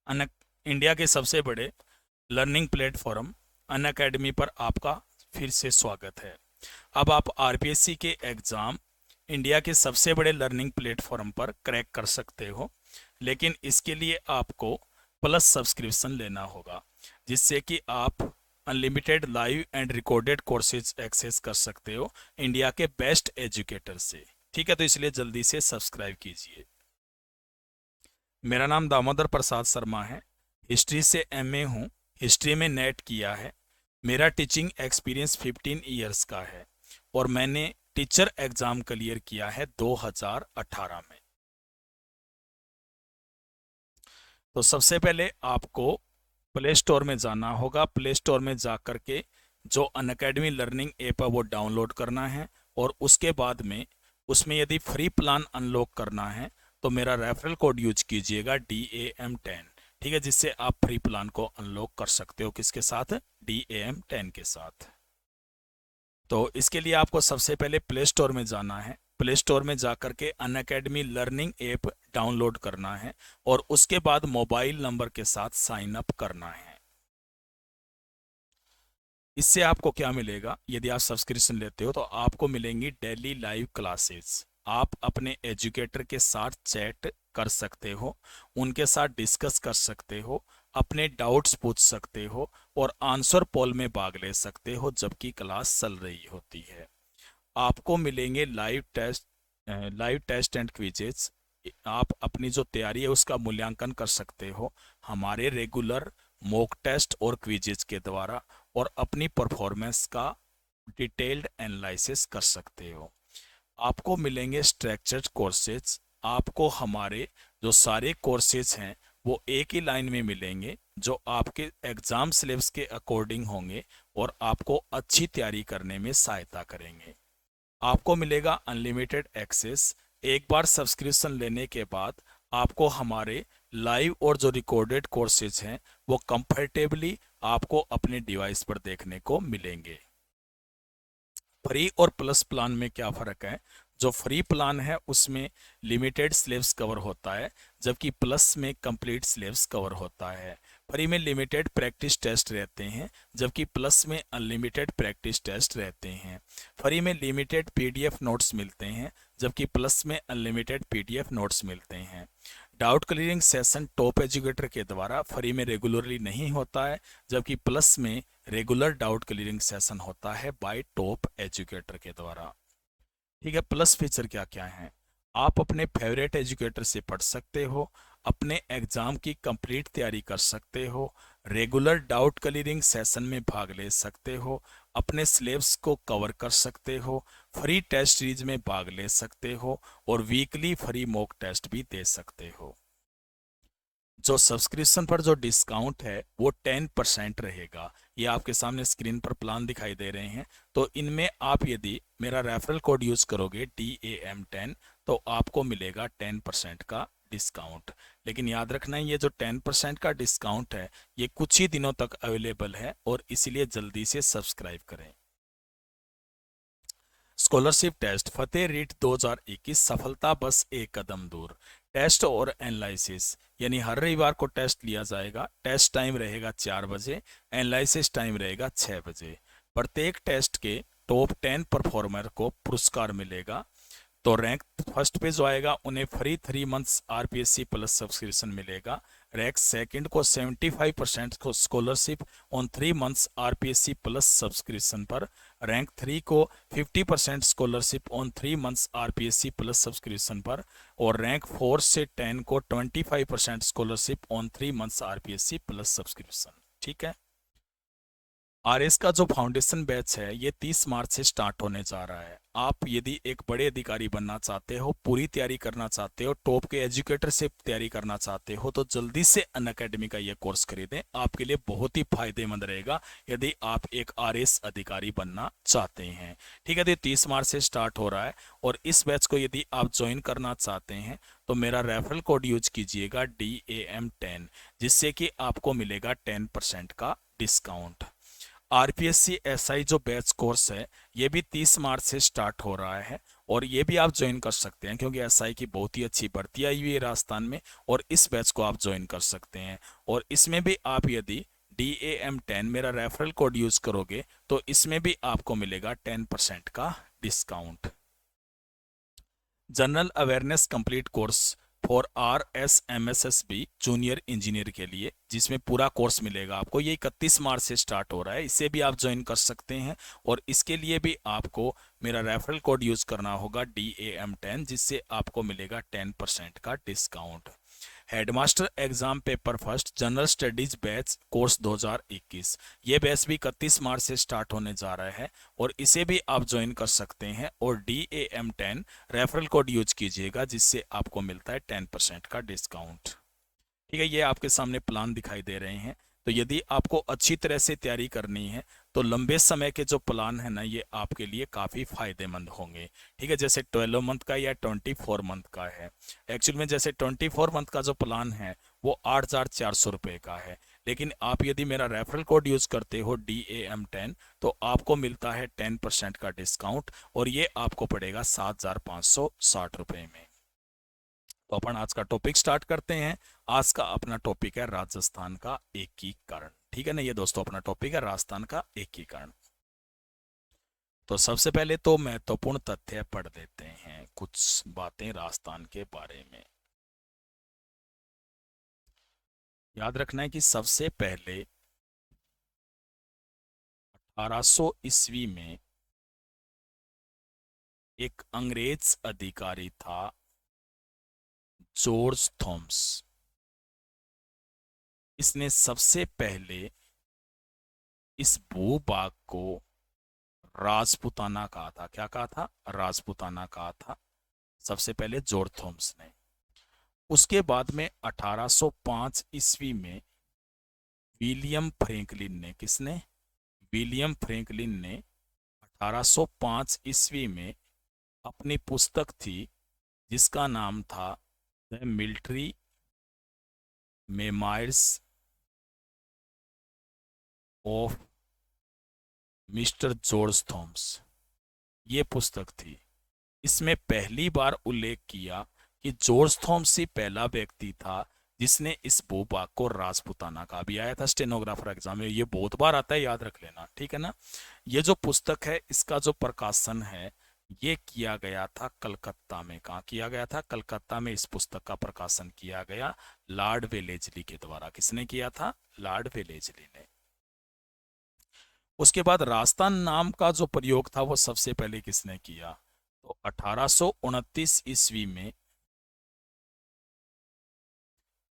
अन India के सबसे बड़े लर्निंग प्लेटफॉर्म अनअकैडमी पर आपका फिर से स्वागत है। अब आप आरपीएससी के एग्ज़ाम इंडिया के सबसे बड़े लर्निंग प्लेटफॉर्म पर क्रैक कर सकते हो, लेकिन इसके लिए आपको प्लस सब्सक्रिप्शन लेना होगा, जिससे कि आप unlimited live and recorded courses access कर सकते हो इंडिया के बेस्ट एजुकेटर से। ठीक है, तो इसलिए जल्दी से सब्सक्राइब कीजिए। मेरा नाम दामोदर प्रसाद शर्मा है। हिस्ट्री से एमए हूँ। हिस्ट्री में नेट किया है। मेरा टीचिंग एक्सपीरियंस 15 ईयर्स का है और मैंने टीचर एग्ज़ाम क्लियर किया है 2018 में। तो सबसे पहले आपको प्ले स्टोर में जाना होगा। प्ले स्टोर में जा कर के जो अनअकैडमी लर्निंग ऐप है वो डाउनलोड करना है, और उसके बाद में उसमें यदि फ्री प्लान अनलॉक करना है तो मेरा रेफरल कोड यूज कीजिएगा DAM10। ठीक है, जिससे आप फ्री प्लान को अनलॉक कर सकते हो। किसके साथ? DAM10 के साथ। तो इसके लिए आपको सबसे पहले प्ले स्टोर में जाना है। प्ले स्टोर में जाकर के अनअकैडमी लर्निंग ऐप डाउनलोड करना है और उसके बाद मोबाइल नंबर के साथ साइन अप करना है। इससे आपको क्या मिलेगा? यदि आप सब्सक्रिप्शन लेते हो तो आपको मिलेंगी डेली लाइव क्लासेस। आप अपने एजुकेटर के साथ चैट कर सकते हो, उनके साथ डिस्कस कर सकते हो, अपने डाउट्स पूछ सकते हो और आंसर पोल में भाग ले सकते हो जबकि क्लास चल रही होती है। आपको मिलेंगे लाइव टेस्ट एंड क्विजेस। आप अपनी जो तैयारी है उसका मूल्यांकन कर सकते हो हमारे रेगुलर मॉक टेस्ट और क्विजेज के द्वारा, और अपनी परफॉर्मेंस का डिटेल्ड एनालिसिस कर सकते हो। आपको मिलेंगे स्ट्रक्चर्ड कोर्सेज। आपको हमारे जो सारे कोर्सेज हैं वो एक ही लाइन में मिलेंगे, जो आपके एग्जाम सिलेबस के अकॉर्डिंग होंगे और आपको अच्छी तैयारी करने में सहायता करेंगे। आपको मिलेगा अनलिमिटेड एक्सेस। एक बार सब्सक्रिप्शन लेने के बाद आपको हमारे लाइव और जो रिकॉर्डेड कोर्सेज हैं वो कंफर्टेबली आपको अपने डिवाइस पर देखने को मिलेंगे। फ्री और प्लस प्लान में क्या फ़र्क है? जो फ्री प्लान है उसमें लिमिटेड सिलेबस कवर होता है, जबकि प्लस में कंप्लीट सिलेबस कवर होता है। फ्री में लिमिटेड प्रैक्टिस टेस्ट रहते हैं, जबकि प्लस में अनलिमिटेड प्रैक्टिस टेस्ट रहते हैं। फ्री में लिमिटेड PDF नोट्स मिलते हैं, जबकि प्लस में अनलिमिटेड PDF नोट्स मिलते हैं। Doubt clearing session top educator के द्वारा फ्री में रेगुलरली नहीं होता है, जबकि प्लस में रेगुलर डाउट क्लियरिंग सेशन होता है बाय टॉप एजुकेटर के द्वारा। ठीक है, प्लस फीचर क्या क्या है? आप अपने फेवरेट एजुकेटर से पढ़ सकते हो, अपने एग्जाम की कंप्लीट तैयारी कर सकते हो, रेगुलर डाउट क्लियरिंग सेशन में भाग ले सकते हो, अपने सिलेबस को कवर कर सकते हो, फ्री टेस्ट सीरीज में भाग ले सकते हो और वीकली फ्री मॉक टेस्ट भी दे सकते हो। जो सब्सक्रिप्शन पर जो डिस्काउंट है वो 10% रहेगा। ये आपके सामने स्क्रीन पर प्लान दिखाई दे रहे हैं। तो इनमें आप यदि मेरा रेफरल कोड यूज करोगे DAM10 तो आपको मिलेगा 10% का डिस्काउंट। लेकिन याद रखना ये जो 10% का डिस्काउंट है ये कुछ ही दिनों तक अवेलेबल है, और इसीलिए जल्दी से सब्सक्राइब करें। स्कॉलरशिप टेस्ट फतेह रीट 2021 सफलता बस एक कदम दूर। टेस्ट और एनालिसिस यानी हर रविवार को टेस्ट लिया जाएगा। टेस्ट टाइम रहेगा 4 बजे, एनालिसिस टाइम रहेगा 6 बजे। प्रत्येक टेस्ट के टॉप 10 परफॉर्मर को पुरस्कार मिलेगा। तो रैंक फर्स्ट पे जो आएगा उन्हें free 3 months RPSC plus subscription मिलेगा। रैंक सेकंड को 75% को scholarship on 3 months RPSC plus subscription पर। रैंक 3 को 50% scholarship on 3 months RPSC plus subscription पर। और रैंक 4 से 10 को 25% scholarship on 3 months RPSC plus subscription. ठीक है। RS का जो फाउंडेशन बैच है ये 30 मार्च से स्टार्ट होने जा रहा है। आप यदि एक बड़े अधिकारी बनना चाहते हो, पूरी तैयारी करना चाहते हो, टॉप के एजुकेटर से तैयारी करना चाहते हो, तो जल्दी से अनअकैडमी का ये कोर्स खरीदें। आपके लिए बहुत ही फायदेमंद रहेगा यदि आप एक RS अधिकारी बनना चाहते हैं। ठीक है, तो 30 मार्च से स्टार्ट हो रहा है, और इस बैच को यदि आप ज्वाइन करना चाहते हैं तो मेरा रेफरल कोड यूज कीजिएगा DAM10, जिससे कि आपको मिलेगा 10% का डिस्काउंट। आरपीएससी एसआई जो बैच कोर्स है ये भी 30 मार्च से स्टार्ट हो रहा है, और ये भी आप ज्वाइन कर सकते हैं क्योंकि एसआई की बहुत ही अच्छी भर्ती आई हुई है राजस्थान में, और इस बैच को आप ज्वाइन कर सकते हैं। और इसमें भी आप यदि DAM10 मेरा रेफरल कोड यूज करोगे तो इसमें भी आपको मिलेगा 10% का discount. General awareness complete course for RSMSSB junior engineer के लिए, जिसमें पूरा कोर्स मिलेगा आपको, ये 31 मार्च से स्टार्ट हो रहा है, इसे भी आप ज्वाइन कर सकते हैं। और इसके लिए भी आपको मेरा रेफरल कोड यूज करना होगा DAM10, जिससे आपको मिलेगा 10% का discount. Headmaster exam paper first general studies batch course 2021, ये बैच भी 31 मार्च से स्टार्ट होने जा रहा है, और इसे भी आप ज्वाइन कर सकते हैं। और DAM10 रेफरल कोड यूज कीजिएगा, जिससे आपको मिलता है 10% का डिस्काउंट। ठीक है, ये आपके सामने प्लान दिखाई दे रहे हैं। तो यदि आपको अच्छी तरह से तैयारी करनी है तो लंबे समय के जो प्लान है ना, ये आपके लिए काफ़ी फायदेमंद होंगे। ठीक है, जैसे 12 मंथ का या 24 मंथ का है। एक्चुअल में जैसे 24 मंथ का जो प्लान है वो 8,400 रुपये का है, लेकिन आप यदि मेरा रेफरल कोड यूज करते हो DAM10 तो आपको मिलता है 10% का डिस्काउंट, और ये आपको पड़ेगा 7,560 रुपये में। तो अपन आज का टॉपिक स्टार्ट करते हैं। आज का अपना टॉपिक है राजस्थान का एकीकरण। ठीक है ना, ये दोस्तों अपना टॉपिक है राजस्थान का एकीकरण। तो सबसे पहले तो महत्वपूर्ण तथ्य पढ़ देते हैं, कुछ बातें राजस्थान के बारे में। याद रखना है कि सबसे पहले 1800 ईस्वी में एक अंग्रेज अधिकारी था, जॉर्ज थॉमस। इसने सबसे पहले इस भूभाग को राजपुताना कहा था। क्या कहा था? राजपुताना कहा था सबसे पहले जॉर्ज थॉमस ने। उसके बाद में 1805 ईस्वी में विलियम फ्रैंकलिन ने, किसने? विलियम फ्रैंकलिन ने 1805 ईस्वी में अपनी पुस्तक थी जिसका नाम था the military memoirs of mister George Thomas, ये पुस्तक थी। इसमें पहली बार उल्लेख किया कि जॉर्ज थॉमस ही पहला व्यक्ति था जिसने इस भूभाग को राजपुताना कहा। भी आया था स्टेनोग्राफर एग्जाम में, ये बहुत बार आता है, याद रख लेना। ठीक है ना। ये जो पुस्तक है इसका जो प्रकाशन है ये किया गया था कलकत्ता में। कहाँ किया गया था? कलकत्ता में इस पुस्तक का प्रकाशन किया गया लॉर्ड वेलेजली के द्वारा। किसने किया था? लॉर्ड वेलेजली ने। उसके बाद राजस्थान नाम का जो प्रयोग था वो सबसे पहले किसने किया? तो 1829 ईस्वी में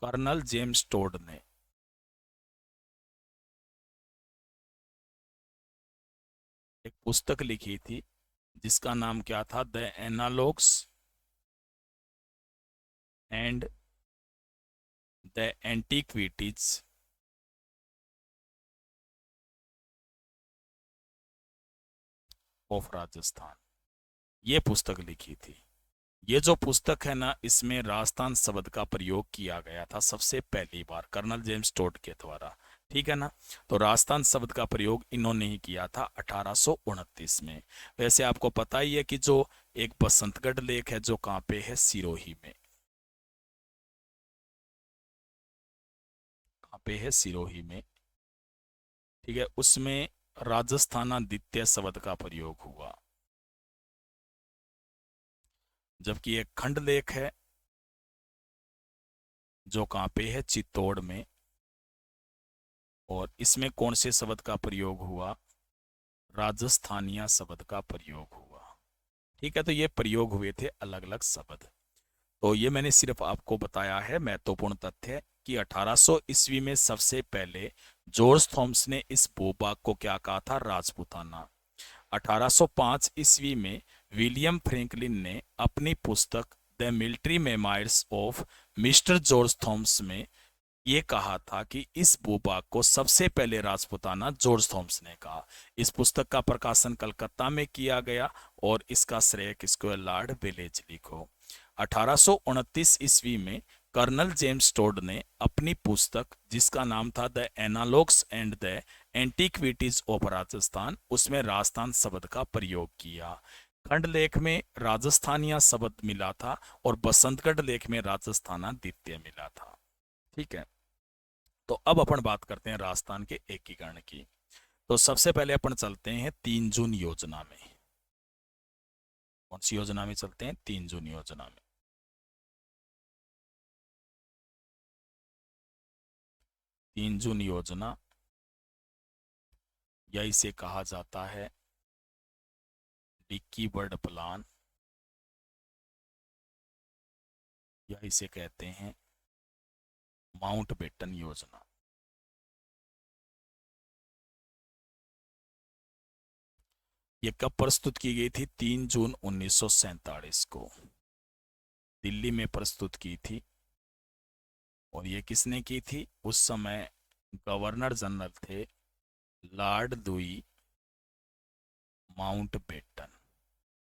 कर्नल जेम्स टोड ने एक पुस्तक लिखी थी जिसका नाम क्या था? The analogues and the antiquities of Rajasthan, ये पुस्तक लिखी थी। ये जो पुस्तक है ना, इसमें राजस्थान शब्द का प्रयोग किया गया था सबसे पहली बार कर्नल जेम्स टोड के द्वारा। ठीक है ना। तो राजस्थान शब्द का प्रयोग इन्होंने ही किया था 1829 में। वैसे आपको पता ही है कि जो एक बसंतगढ़ लेक है जो कहाँ पे है? सिरोही में। कहाँ पे है? सिरोही में। ठीक है, उसमें राजस्थानादित्य शब्द का प्रयोग हुआ। जबकि एक खंड लेख है जो कहाँ पे है? चित्तौड़ में, और इसमें कौन से शब्द का प्रयोग हुआ? राजस्थानिया शब्द का प्रयोग हुआ। ठीक है, तो ये प्रयोग हुए थे अलग अलग शब्द। तो ये मैंने सिर्फ आपको बताया है महत्वपूर्ण तथ्य कि 1800 ईस्वी में सबसे पहले जॉर्ज थॉमस ने इस भूभाग को क्या कहा था? राजपुताना। 1805 ईस्वी में विलियम फ्रैंकलिन ने अपनी पुस्तक the military memoirs of mister George Thomas में ये कहा था कि इस भूभाग को सबसे पहले राजपुताना जॉर्ज थॉमस ने कहा। इस पुस्तक का प्रकाशन कलकत्ता में किया गया, और इसका श्रेय किसको? लॉर्ड वेलेजली को। 1829 ईस्वी में कर्नल जेम्स टोड ने अपनी पुस्तक जिसका नाम था the analogues and the antiquities of Rajasthan, उसमें राजस्थान शब्द का प्रयोग किया। खंड लेख में राजस्थानिया शब्द मिला था और बसंतगढ़ लेख में राजस्थाना द्वितीय मिला था। ठीक है, तो अब अपन बात करते हैं राजस्थान के एकीकरण की। तो सबसे पहले अपन चलते हैं 3 जून योजना में। कौन सी योजना में चलते हैं? 3 जून योजना में। 3 जून योजना, या इसे कहा जाता है डिक्की बर्ड प्लान, या इसे कहते हैं माउंटबेटन योजना। ये कब प्रस्तुत की गई थी? 3 जून 1947 को दिल्ली में प्रस्तुत की थी। और ये किसने की थी? उस समय गवर्नर जनरल थे लॉर्ड लुई माउंटबेटन।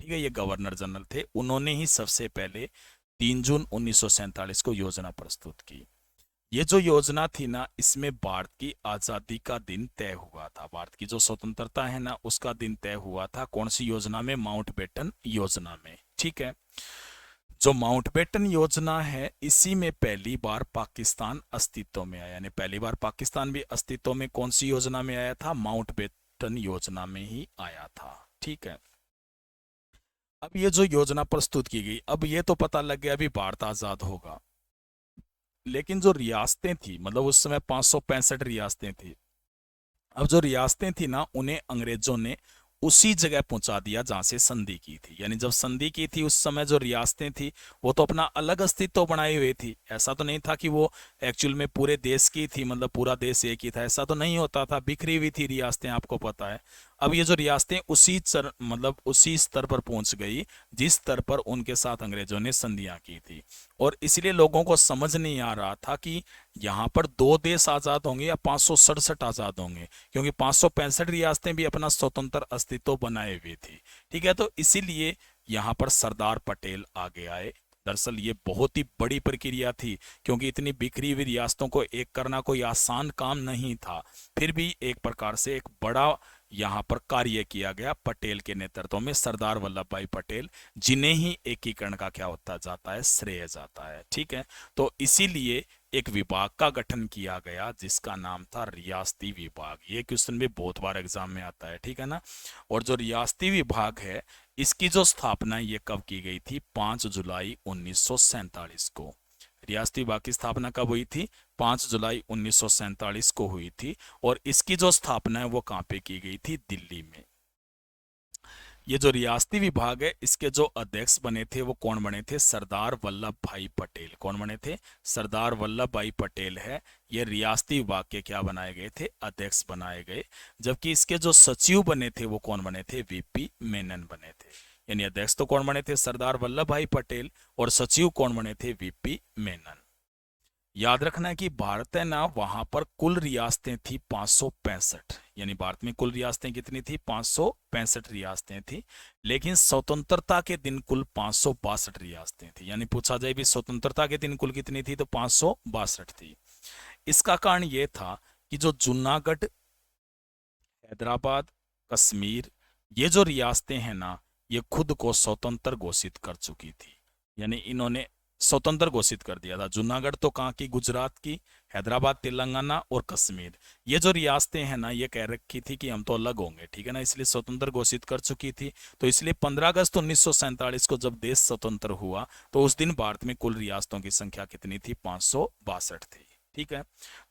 ठीक है, ये गवर्नर जनरल थे, उन्होंने ही सबसे पहले 3 जून 1947 को योजना प्रस्तुत की। ये जो योजना थी ना, इसमें भारत की आजादी का दिन तय हुआ था। भारत की जो स्वतंत्रता है ना, उसका दिन तय हुआ था। कौन सी योजना में? माउंटबेटन योजना में। ठीक है, जो माउंटबेटन योजना है, इसी में पहली बार पाकिस्तान अस्तित्व में आया। यानी पहली बार पाकिस्तान भी अस्तित्व में कौन सी योजना में आया था? माउंटबेटन योजना में ही आया था। ठीक है, अब ये जो योजना प्रस्तुत की गई, अब ये तो पता लग गया अभी भारत आजाद होगा, लेकिन जो रियासतें थी, मतलब उस समय 565 रियासतें थी। अब जो रियासतें थी ना, उन्हें अंग्रेजों ने उसी जगह पहुंचा दिया जहां से संधि की थी। यानी जब संधि की थी, उस समय जो रियासतें थी वो तो अपना अलग अस्तित्व बनाए हुए थी। ऐसा तो नहीं था कि वो एक्चुअल में पूरे देश की थी, मतलब पूरा देश एक ही था, ऐसा तो नहीं होता था। बिखरी हुई थी रियासतें, आपको पता है। अब ये जो रियासतें मतलब उसी स्तर पर पहुंच गई जिस स्तर पर उनके साथ अंग्रेजों ने संधियां की थी। और इसलिए लोगों को समझ नहीं आ रहा था कि यहाँ पर 2 देश आजाद होंगे या 567 आजाद होंगे, क्योंकि 565 रियासतें भी अपना स्वतंत्र अस्तित्व बनाए हुए थी। ठीक है, तो इसीलिए यहाँ पर सरदार पटेल आगे आए। दरअसल ये बहुत ही बड़ी प्रक्रिया थी, क्योंकि इतनी बिखरी हुई रियासतों को एक करना कोई आसान काम नहीं था। फिर भी एक प्रकार से एक बड़ा यहाँ पर कार्य किया गया पटेल के नेतृत्व में, सरदार वल्लभ भाई पटेल, जिन्हें ही एकीकरण का क्या होता जाता है? श्रेय जाता है। ठीक है, तो इसीलिए एक विभाग का गठन किया गया जिसका नाम था रियासती विभाग। ये क्वेश्चन भी बहुत बार एग्जाम में आता है, ठीक है ना। और जो रियासती विभाग है, इसकी जो स्थापना ये कब की गई थी? 5 जुलाई 1947 को। रियासती विभाग की स्थापना कब हुई थी? 5 जुलाई 1947 को हुई थी। और इसकी जो स्थापना है वो कहाँ पे की गई थी? दिल्ली में। ये जो रियासती विभाग है, इसके जो अध्यक्ष बने थे वो कौन बने थे? सरदार वल्लभ भाई पटेल। कौन बने थे? सरदार वल्लभ भाई पटेल है, ये रियासती विभाग के क्या बनाए गए थे? अध्यक्ष बनाए गए। जबकि इसके जो सचिव बने थे वो कौन बने थे? वीपी मेनन बने थे। यानी अध्यक्ष तो कौन बने थे? सरदार वल्लभ भाई पटेल, और सचिव कौन बने थे? वीपी मेनन। याद रखना है कि भारत है ना, वहां पर कुल रियासतें थी 565। यानी भारत में कुल रियासतें कितनी थी? 565 रियासतें थी। लेकिन स्वतंत्रता के दिन कुल 562 रियासतें थी। यानी पूछा जाए भी स्वतंत्रता के दिन कुल कितनी थी, तो 562 थी। इसका कारण यह था कि जो जूनागढ़, हैदराबाद, कश्मीर, ये जो रियासतें हैं ना, ये खुद को स्वतंत्र घोषित कर चुकी थी। यानी इन्होंने स्वतंत्र घोषित कर दिया था। जूनागढ़ तो कहाँ की? गुजरात की। हैदराबाद तेलंगाना और कश्मीर, ये जो रियासतें हैं ना, ये कह रखी थी कि हम तो अलग होंगे, ठीक है ना, इसलिए स्वतंत्र घोषित कर चुकी थी। तो इसलिए 15 अगस्त 1947 को जब देश स्वतंत्र हुआ, तो उस दिन भारत में कुल रियासतों की संख्या कितनी थी? 562 थी। ठीक है,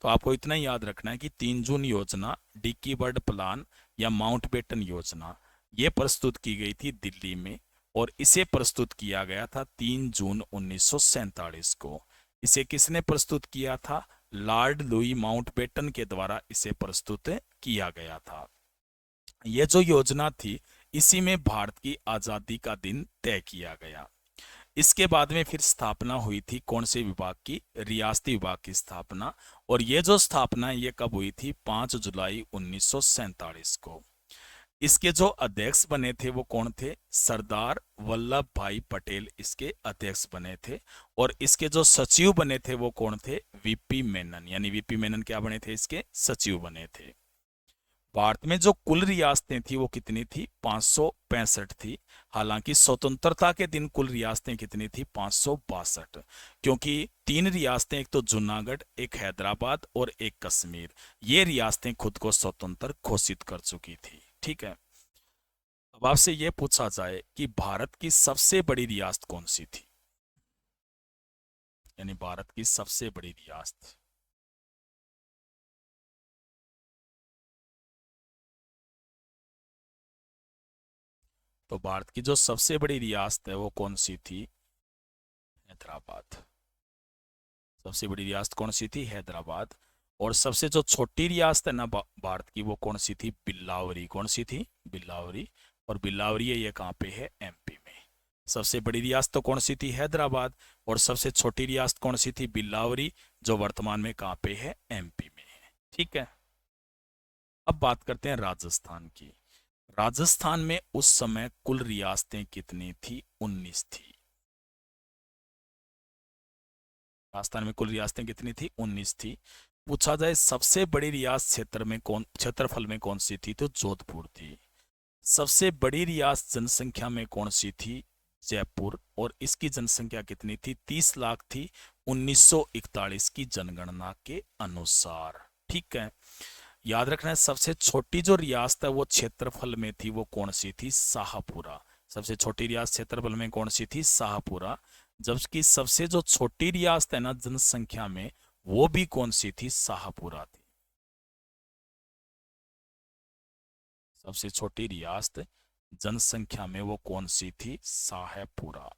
तो आपको इतना ही याद रखना है कि 3 जून योजना, डिक्की बर्ड प्लान या माउंटबेटन योजना, ये प्रस्तुत की गई थी दिल्ली में। और इसे प्रस्तुत किया गया था 3 जून 1947 को। इसे किसने प्रस्तुत किया था? लॉर्ड लुई माउंटबेटन के द्वारा इसे प्रस्तुत किया गया था। यह जो योजना थी, इसी में भारत की आजादी का दिन तय किया गया। इसके बाद में फिर स्थापना हुई थी कौन से विभाग की? रियासती विभाग की स्थापना। और ये जो स्थापना ये कब हुई थी? 5 जुलाई 1947 को। इसके जो अध्यक्ष बने थे वो कौन थे? सरदार वल्लभ भाई पटेल इसके अध्यक्ष बने थे। और इसके जो सचिव बने थे वो कौन थे? वीपी मेनन। यानी वीपी मेनन क्या बने थे? इसके सचिव बने थे। भारत में जो कुल रियासतें थी वो कितनी थी? 565 थी। हालांकि स्वतंत्रता के दिन कुल रियासतें कितनी थी? 562। क्योंकि तीन रियासतें, एक तो जूनागढ़, एक हैदराबाद और एक कश्मीर, ये रियासतें खुद को स्वतंत्र घोषित कर चुकी थी। ठीक है। अब आपसे ये पूछा जाए कि भारत की सबसे बड़ी रियासत कौन सी थी, यानी भारत की सबसे बड़ी रियासत। तो भारत की जो सबसे बड़ी रियासत है वो कौन सी थी? हैदराबाद। सबसे बड़ी रियासत कौन सी थी? हैदराबाद। और सबसे जो छोटी रियासत है ना भारत की, वो कौन सी थी? बिलावरी। कौन सी थी? बिलावरी। और बिलावरी है, ये कहाँ पे है? एमपी में। सबसे बड़ी रियासत तो कौन सी थी? हैदराबाद। और सबसे छोटी रियासत कौन सी थी? बिलावरी, जो वर्तमान में कहाँ पे है? एमपी में है। ठीक है। अब बात करते हैं राजस्थान की। राजस्थान में उस समय कुल रियासतें कितनी थी? 19 थी। राजस्थान में कुल रियासतें कितनी थी? 19 थी। पूछा जाए सबसे बड़ी रियासत क्षेत्रफल में कौन सी थी? तो जोधपुर थी। सबसे बड़ी रियासत जनसंख्या में कौन सी थी? जयपुर। और इसकी जनसंख्या कितनी थी? 30 लाख थी 1941 की जनगणना के अनुसार। ठीक है। याद रखना है, सबसे छोटी जो रियासत है वो क्षेत्रफल में थी, वो कौन सी थी? शाहपुरा। सबसे छोटी रियासत क्षेत्रफल में कौन सी थी? शाहपुरा। जबकि सबसे जो छोटी रियासत है ना जनसंख्या में, वो भी कौन सी थी? शाहपुरा थी। सबसे छोटी रियासत जनसंख्या में वो कौन सी थी? शाहपुरा।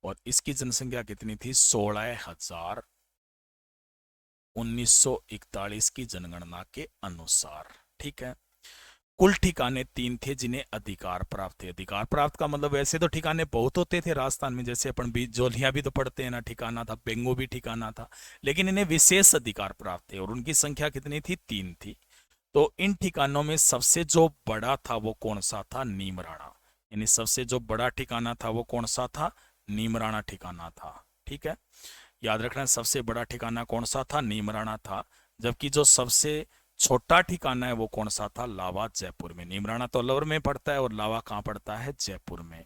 और इसकी जनसंख्या कितनी थी? 16,000 1941 की जनगणना के अनुसार। ठीक है। कुल ठिकाने 3 थे जिन्हें अधिकार प्राप्त थे। अधिकार प्राप्त का मतलब, वैसे तो ठिकाने बहुत होते थे राजस्थान में, जैसे अपन बीच जोलियां भी तो पढ़ते हैं ना, ठिकाना था, बेंगो भी ठिकाना था। लेकिन इन्हें विशेष अधिकार प्राप्त थे और उनकी संख्या कितनी थी? 3 थी। तो इन ठिकानों में सबसे जो बड़ा था वो कौन सा था? नीमराणा। यानी सबसे जो बड़ा ठिकाना था वो कौन सा था? नीमराणा ठिकाना था। ठीक है। याद रखना, सबसे बड़ा ठिकाना कौन सा था? नीमराणा था। जबकि जो सबसे छोटा ठिकाना है वो कौन सा था? लावा, जयपुर में। नीमराणा तो अलवर में पड़ता है और लावा कहाँ पड़ता है? जयपुर में।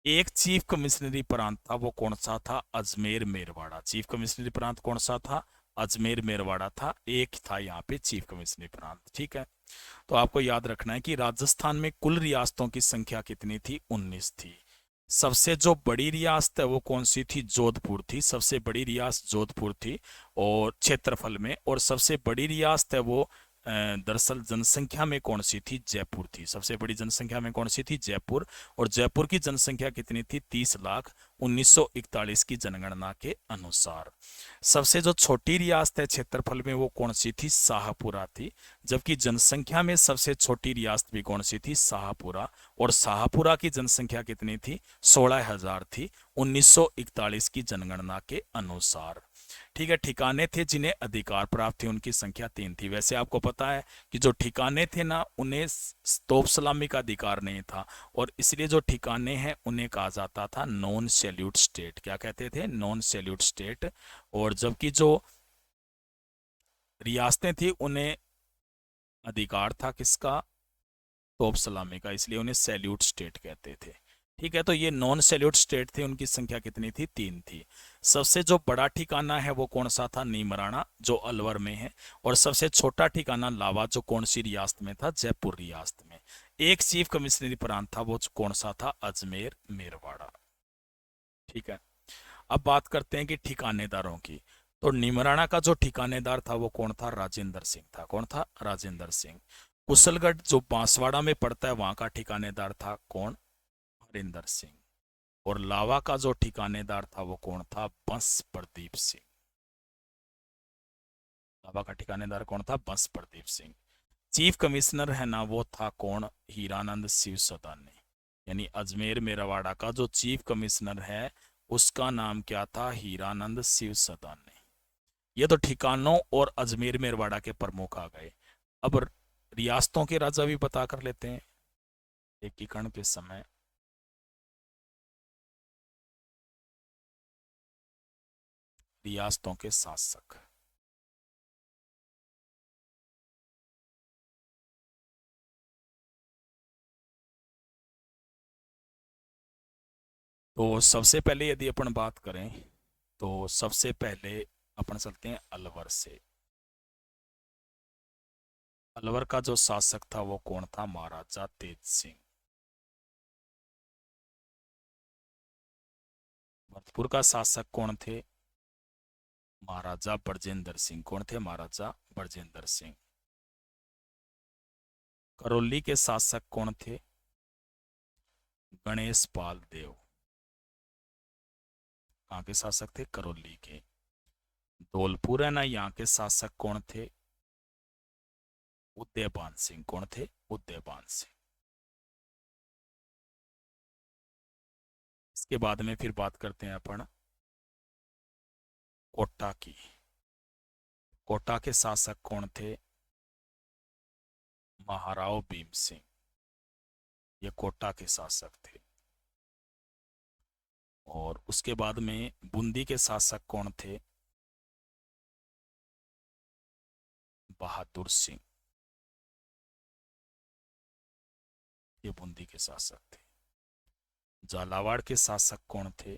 एक चीफ कमिश्नरी प्रांत था, वो कौन सा था? अजमेर मेरवाड़ा। चीफ कमिश्नरी प्रांत कौन सा था? अजमेर मेरवाड़ा था। एक था यहाँ पे चीफ कमिश्नरी प्रांत। ठीक है। तो आपको याद रखना है कि राजस्थान में कुल रियासतों की संख्या कितनी थी? 19 थी। सबसे जो बड़ी रियासत है वो कौन सी थी? जोधपुर थी। सबसे बड़ी रियासत जोधपुर थी और क्षेत्रफल में। और सबसे बड़ी रियासत है वो दरअसल जनसंख्या में कौन सी थी? जयपुर थी। सबसे बड़ी जनसंख्या में कौन सी थी? जयपुर। और जयपुर की जनसंख्या कितनी थी? 30 लाख 1941 की जनगणना के अनुसार। सबसे जो छोटी रियासत है क्षेत्रफल में वो कौन सी थी? शाहपुरा थी। जबकि जनसंख्या में सबसे छोटी रियासत भी कौन सी थी? शाहपुरा। और शाहपुरा की जनसंख्या कितनी थी? 16,000 थी 1941 की जनगणना के अनुसार। ठीक है। ठिकाने थे जिन्हें अधिकार प्राप्त थे, उनकी संख्या 3 थी। वैसे आपको पता है कि जो ठिकाने थे ना, उन्हें तोप सलामी का अधिकार नहीं था, और इसलिए जो ठिकाने हैं उन्हें कहा जाता था नॉन सैल्यूट स्टेट। क्या कहते थे? Non salute state. और जबकि जो रियासतें थी उन्हें अधिकार था किसका? तोप सलामी का, इसलिए उन्हें सैल्यूट स्टेट कहते थे। ठीक है। तो ये नॉन सैल्यूट स्टेट थे, उनकी संख्या कितनी थी? 3 थी। सबसे जो बड़ा ठिकाना है वो कौन सा था? नीमराणा, जो अलवर में है। और सबसे छोटा ठिकाना लावा, जो कौन सी रियासत में था? जयपुर रियासत में। एक चीफ कमिश्नरी प्रांत था, वो कौन सा था? अजमेर मेरवाड़ा। ठीक है। अब बात करते हैं कि ठिकानेदारों की। तो निमराना का जो ठिकानेदार था वो कौन था? राजेंद्र सिंह था। कौन था? राजेंद्र सिंह। कुशलगढ़ जो बांसवाड़ा में पड़ता है, वहां का ठिकानेदार था कौन? हरिंदर सिंह। और लावा का जो ठिकानेदार था वो कौन था? बंस प्रदीप सिंह। लावा का ठिकानेदार कौन था? बंस प्रदीप सिंह। चीफ कमिश्नर है ना, वो था कौन? हीरानंद शिव सदानी। यानी अजमेर मेरवाड़ा का जो चीफ कमिश्नर है उसका नाम क्या था? हीरानंद शिव सदानी। ये तो ठिकानों और अजमेर मेरवाड़ा के प्रमुख आ गए। अब रियासतों के राजा भी पता कर लेते हैं। एकीकरण के समय रियासतों के शासक। तो सबसे पहले यदि अपन बात करें तो सबसे पहले अपन चलते हैं अलवर से। अलवर का जो शासक था वो कौन था? महाराजा तेज सिंह। भरतपुर का शासक कौन थे? महाराजा बरजेंद्र सिंह। कौन थे? महाराजा बरजेंद्र सिंह। करौली के शासक कौन थे? गणेश पाल देव। कहाँ के शासक थे? करौली के। धौलपुर है ना, यहाँ के शासक कौन थे? उदयपान सिंह। कौन थे? उदयपान सिंह। इसके बाद में फिर बात करते हैं अपन कोटा की। कोटा के शासक कौन थे? महाराव भीम सिंह। ये कोटा के शासक थे। और उसके बाद में बूंदी के शासक कौन थे? बहादुर सिंह। ये बूंदी के शासक थे। झालावाड़ के शासक कौन थे?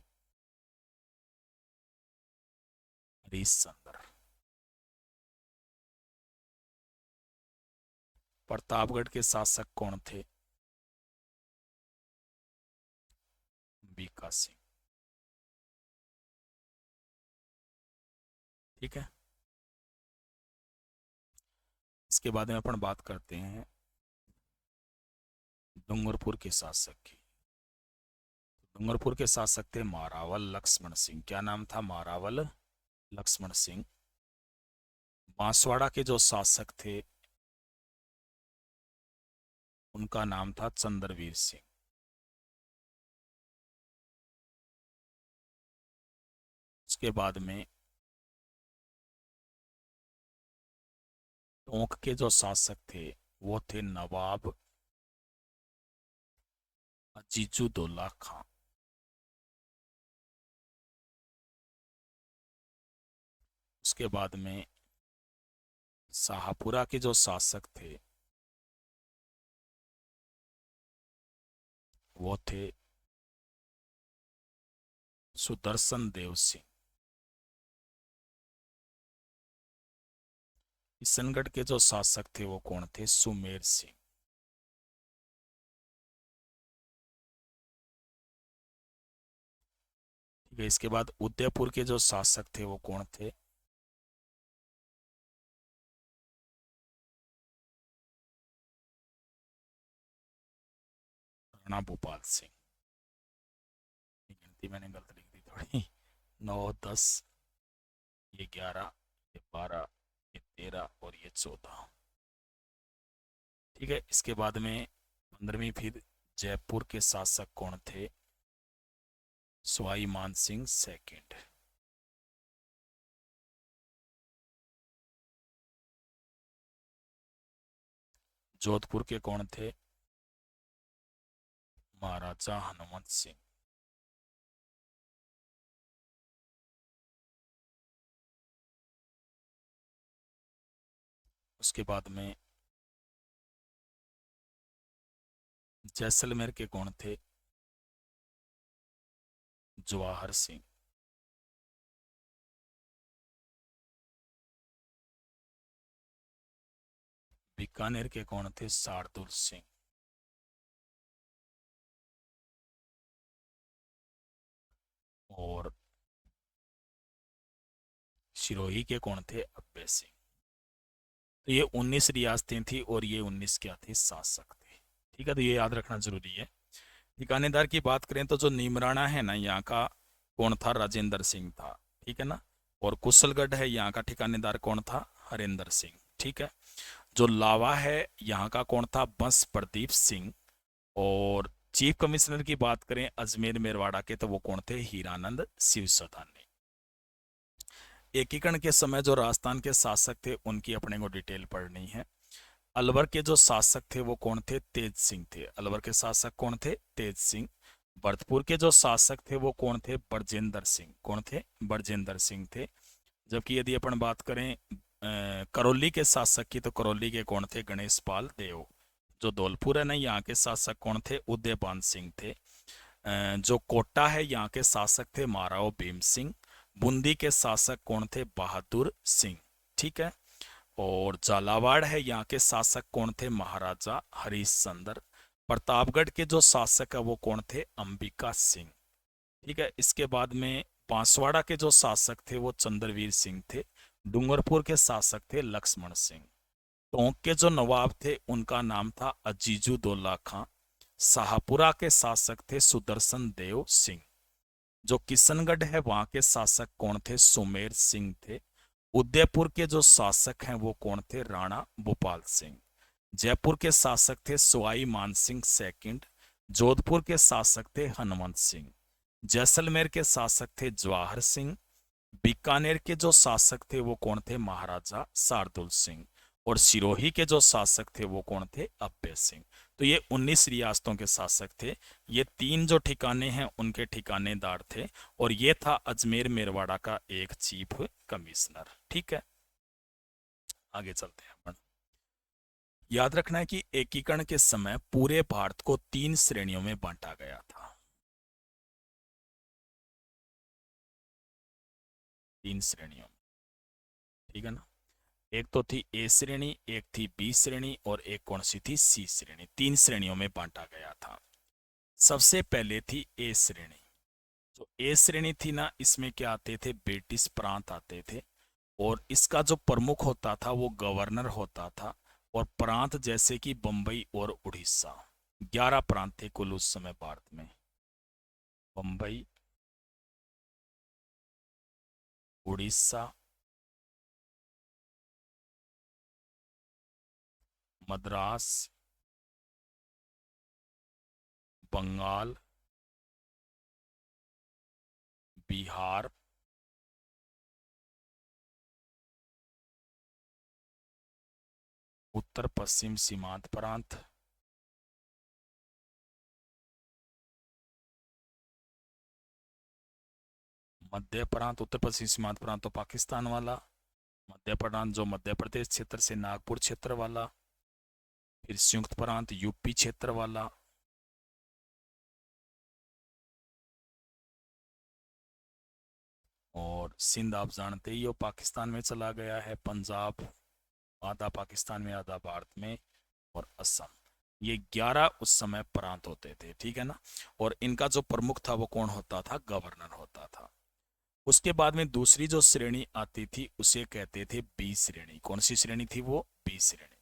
हरीशचंद्र। प्रतापगढ़ के शासक कौन थे? बीका सिंह। ठीक है। इसके बाद में अपन बात करते हैं डूंगरपुर के शासक की। डूंगरपुर के शासक थे मारावल लक्ष्मण सिंह। क्या नाम था? मारावल लक्ष्मण सिंह। बांसवाड़ा के जो शासक थे उनका नाम था चंद्रवीर सिंह। उसके बाद में टोंक के जो शासक थे वो थे नवाब अजीजुद्दौला खां। उसके बाद में शाहपुरा के जो शासक थे वो थे सुदर्शन देव सिंह। किशनगढ़ के जो शासक थे वो कौन थे? सुमेर सिंह। ठीक है। इसके बाद उदयपुर के जो शासक थे वो कौन थे? राणा भूपाल सिंह। गिनती मैंने गलत लिख दी थोड़ी। 9, 10, ये 11, ये 12, ये 13 और ये 14। ठीक है। इसके बाद में 15वीं फिर जयपुर के शासक कौन थे? सवाई मान सिंह सेकंड। जोधपुर के कौन थे? महाराजा हनुमंत सिंह। उसके बाद में जैसलमेर के कौन थे? जवाहर सिंह। बीकानेर के कौन थे? शार्दुल सिंह। और सिरोही के कौन थे? अब्बे सिंह। तो ये 19 रियासतें थी और ये 19 क्या थे? शासक थे। ठीक है। तो ये याद रखना जरूरी है। ठिकानेदार की बात करें तो जो नीमराणा है ना, यहाँ का कौन था? राजेंद्र सिंह था। ठीक है ना। और कुशलगढ़ है, यहाँ का ठिकानेदार कौन था? हरेंद्र सिंह। ठीक है। जो लावा है यहाँ का कौन था? बंस प्रदीप सिंह। और चीफ कमिश्नर की बात करें अजमेर मेरवाड़ा के तो वो कौन थे? हीरानंद शिवसदानी। एकीकरण के समय जो राजस्थान के शासक थे उनकी अपने को डिटेल पढ़नी है। अलवर के जो शासक थे वो कौन थे? तेज सिंह थे। अलवर के शासक कौन थे? तेज सिंह। भरतपुर के जो शासक थे वो कौन थे? बरजेंद्र सिंह। कौन थे? बरजेंद्र सिंह थे। जबकि यदि अपन बात करें करौली के शासक की तो करौली के कौन थे? गणेश पाल देव। जो धौलपुर है ना, यहाँ के शासक कौन थे? उदयपान सिंह थे। जो कोटा है यहाँ के शासक थे महाराव भीम सिंह। बूंदी के शासक कौन थे? बहादुर सिंह। ठीक है। और झालावाड़ है यहाँ के शासक कौन थे? महाराजा हरिश्चंद्र। प्रतापगढ़ के जो शासक है वो कौन थे? अंबिका सिंह। ठीक है। इसके बाद में बांसवाड़ा के जो शासक थे वो चंद्रवीर सिंह थे। डूंगरपुर के शासक थे लक्ष्मण सिंह। टोंक के जो नवाब थे उनका नाम था अजीजुद्दौला खां। शाहपुरा के शासक थे सुदर्शन देव सिंह। जो किशनगढ़ है वहां के शासक कौन थे? सुमेर सिंह थे। उदयपुर के जो शासक हैं वो कौन थे? राणा भूपाल सिंह। जयपुर के शासक थे सवाई मानसिंह सेकंड। जोधपुर के शासक थे हनुमंत सिंह। जैसलमेर के शासक थे जवाहर सिंह। बीकानेर के जो शासक थे वो कौन थे? महाराजा शार्दुल सिंह। और सिरोही के जो शासक थे वो कौन थे? अब्बे सिंह। तो ये 19 रियासतों के शासक थे। ये 3 जो ठिकाने हैं उनके ठिकानेदार थे। और ये था अजमेर मेरवाड़ा का एक चीफ कमिश्नर। ठीक है। आगे चलते हैं अपन। याद रखना है कि एकीकरण के समय पूरे भारत को 3 श्रेणियों में बांटा गया था। 3 श्रेणियों में। ठीक है ना। एक तो थी ए श्रेणी, एक थी बी श्रेणी और एक कौन सी थी? सी श्रेणी। 3 श्रेणियों में बांटा गया था। सबसे पहले थी ए श्रेणी। जो ए श्रेणी थी ना, इसमें क्या आते थे? ब्रिटिश प्रांत आते थे। और इसका जो प्रमुख होता था वो गवर्नर होता था। और प्रांत जैसे कि बंबई और उड़ीसा, 11 प्रांत थे कुल उस समय भारत में। बंबई, उड़ीसा, मद्रास, बंगाल, बिहार, उत्तर पश्चिम सीमांत प्रांत, मध्य प्रांत। उत्तर पश्चिम सीमांत प्रांत तो पाकिस्तान वाला। मध्य प्रांत जो मध्य प्रदेश क्षेत्र से नागपुर क्षेत्र वाला। फिर संयुक्त प्रांत यूपी क्षेत्र वाला। और सिंध आप जानते ही हो पाकिस्तान में चला गया है। पंजाब आधा पाकिस्तान में आधा भारत में। और असम। ये 11 उस समय प्रांत होते थे। ठीक है ना। और इनका जो प्रमुख था वो कौन होता था? गवर्नर होता था। उसके बाद में दूसरी जो श्रेणी आती थी उसे कहते थे बी श्रेणी। कौन सी श्रेणी थी वो? बी श्रेणी।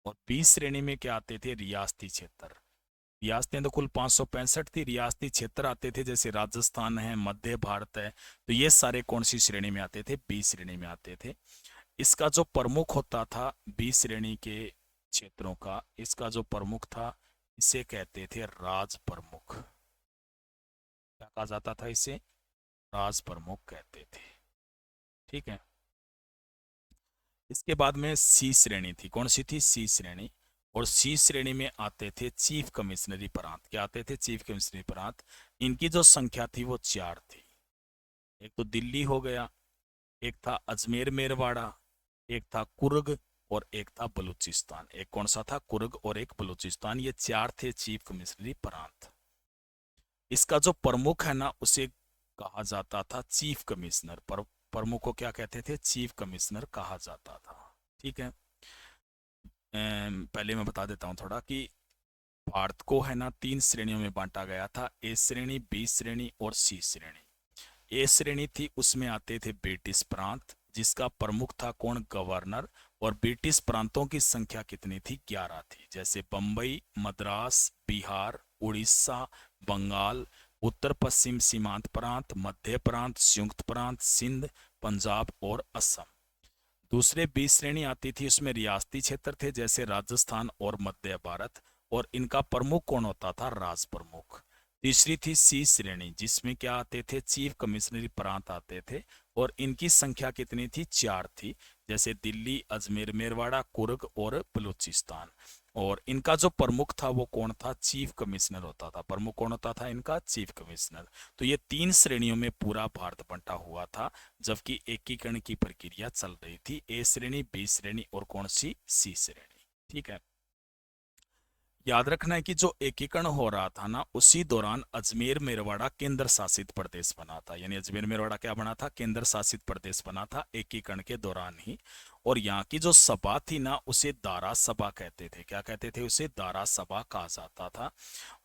और बी श्रेणी में क्या आते थे? रियासती क्षेत्र। रियासतें तो कुल 565 थी। रियासती क्षेत्र आते थे जैसे राजस्थान है, मध्य भारत है। तो ये सारे कौन सी श्रेणी में आते थे? बी श्रेणी में आते थे। इसका जो प्रमुख होता था बी श्रेणी के क्षेत्रों का, इसका जो प्रमुख था इसे कहते थे राज प्रमुख। क्या कहा जाता था इसे? राज प्रमुख कहते थे। ठीक है। इसके बाद में सी श्रेणी थी। कौन सी थी? सी श्रेणी। और सी श्रेणी में आते थे चीफ कमिश्नरी प्रांत। क्या आते थे? चीफ कमिश्नरी प्रांत। इनकी जो संख्या थी वो 4 थी। एक तो दिल्ली हो गया, एक था अजमेर मेरवाड़ा, एक था कुर्ग और एक था बलूचिस्तान। एक कौन सा था? कुर्ग और एक बलूचिस्तान। ये 4 थे चीफ कमिश्नरी प्रांत। इसका जो प्रमुख है ना उसे कहा जाता था चीफ कमिश्नर। पर प्रमुख को क्या कहते थे? चीफ कमिश्नर कहा जाता था। ठीक है। पहले मैं बता देता हूँ थोड़ा कि भारत को है ना 3 श्रेणियों में बांटा गया था। ए श्रेणी, बी श्रेणी और सी श्रेणी। ए श्रेणी थी उसमें आते थे ब्रिटिश प्रांत जिसका प्रमुख था कौन? गवर्नर। और ब्रिटिश प्रांतों की संख्या कितनी थी? 11 थी। जैसे बंबई, मद्रास, बिहार, उड़ीसा, बंगाल, उत्तर पश्चिम सीमांत प्रांत, मध्य प्रांत, संयुक्त प्रांत, सिंध, पंजाब और असम। दूसरे बी श्रेणी आती थी, उसमें रियासती क्षेत्र थे जैसे राजस्थान और मध्य भारत। और इनका प्रमुख कौन होता था? राज प्रमुख। तीसरी थी सी श्रेणी जिसमें क्या आते थे? चीफ कमिश्नरी प्रांत आते थे। और इनकी संख्या कितनी थी? 4 थी। जैसे दिल्ली, अजमेर मेरवाड़ा, कुर्ग और बलूचिस्तान। और इनका जो प्रमुख था वो कौन था? चीफ कमिश्नर होता था। प्रमुख कौन होता था इनका? Chief commissioner. तो ये 3 श्रेणियों में पूरा भारत बंटा हुआ था जबकि एकीकरण की प्रक्रिया चल रही थी। ए श्रेणी, बी श्रेणी और कौन सी? सी श्रेणी। ठीक है। याद रखना है कि जो एकीकरण हो रहा था ना, उसी दौरान अजमेर मेरवाड़ा केंद्र शासित प्रदेश बना था। यानी अजमेर मेरवाड़ा क्या बना था? केंद्र शासित प्रदेश बना था एकीकरण के दौरान ही। और यहाँ की जो सभा थी ना, उसे दारा सभा कहते थे। क्या कहते थे? उसे दारा सभा कहा जाता था।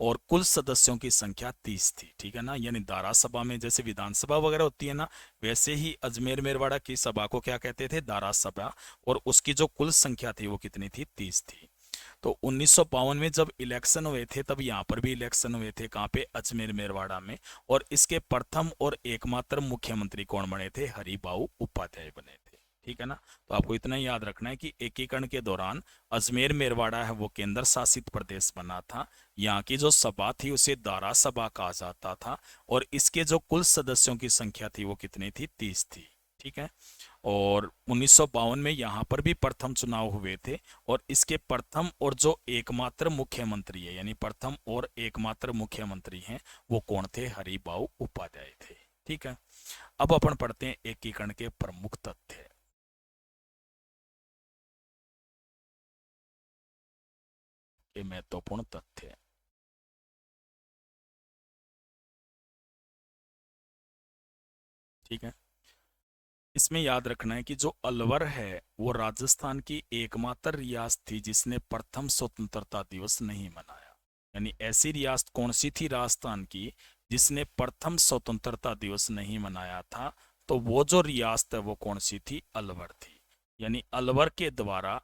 और कुल सदस्यों की संख्या 30 थी। ठीक है ना? यानी दारा सभा में जैसे विधानसभा वगैरह होती है ना, वैसे ही अजमेर मेरवाड़ा की सभा को क्या कहते थे? दारा सभा। और उसकी जो कुल संख्या थी वो कितनी थी? 30 थी। तो 1952 में जब इलेक्शन हुए थे, तब यहाँ पर भी इलेक्शन हुए थे। कहाँ पे? अजमेर मेरवाड़ा में। और इसके प्रथम और एकमात्र मुख्यमंत्री कौन बने थे? हरिबाऊ उपाध्याय बने थे। ठीक है ना? तो आपको इतना ही याद रखना है कि एकीकरण के दौरान अजमेर मेरवाड़ा है वो केंद्र शासित प्रदेश बना था। यहाँ की जो सभा थी उसे दारा सभा कहा जाता था। और इसके जो कुल सदस्यों की संख्या थी वो कितनी थी? 30 थी। ठीक है। और 1952 में यहाँ पर भी प्रथम चुनाव हुए थे। और इसके प्रथम और जो एकमात्र मुख्यमंत्री है, यानी प्रथम और एकमात्र मुख्यमंत्री हैं, वो कौन थे? हरिबाऊ उपाध्याय थे। ठीक है। अब अपन पढ़ते हैं एकीकरण के प्रमुख तथ्य, के महत्वपूर्ण तथ्य। ठीक है। इसमें याद रखना है कि जो अलवर है वो राजस्थान की एकमात्र रियासत थी जिसने प्रथम स्वतंत्रता दिवस नहीं मनाया। यानी ऐसी रियासत कौन सी थी राजस्थान की जिसने प्रथम स्वतंत्रता दिवस नहीं मनाया था? तो वो जो रियासत है वो कौन सी थी? अलवर थी। यानी अलवर के द्वारा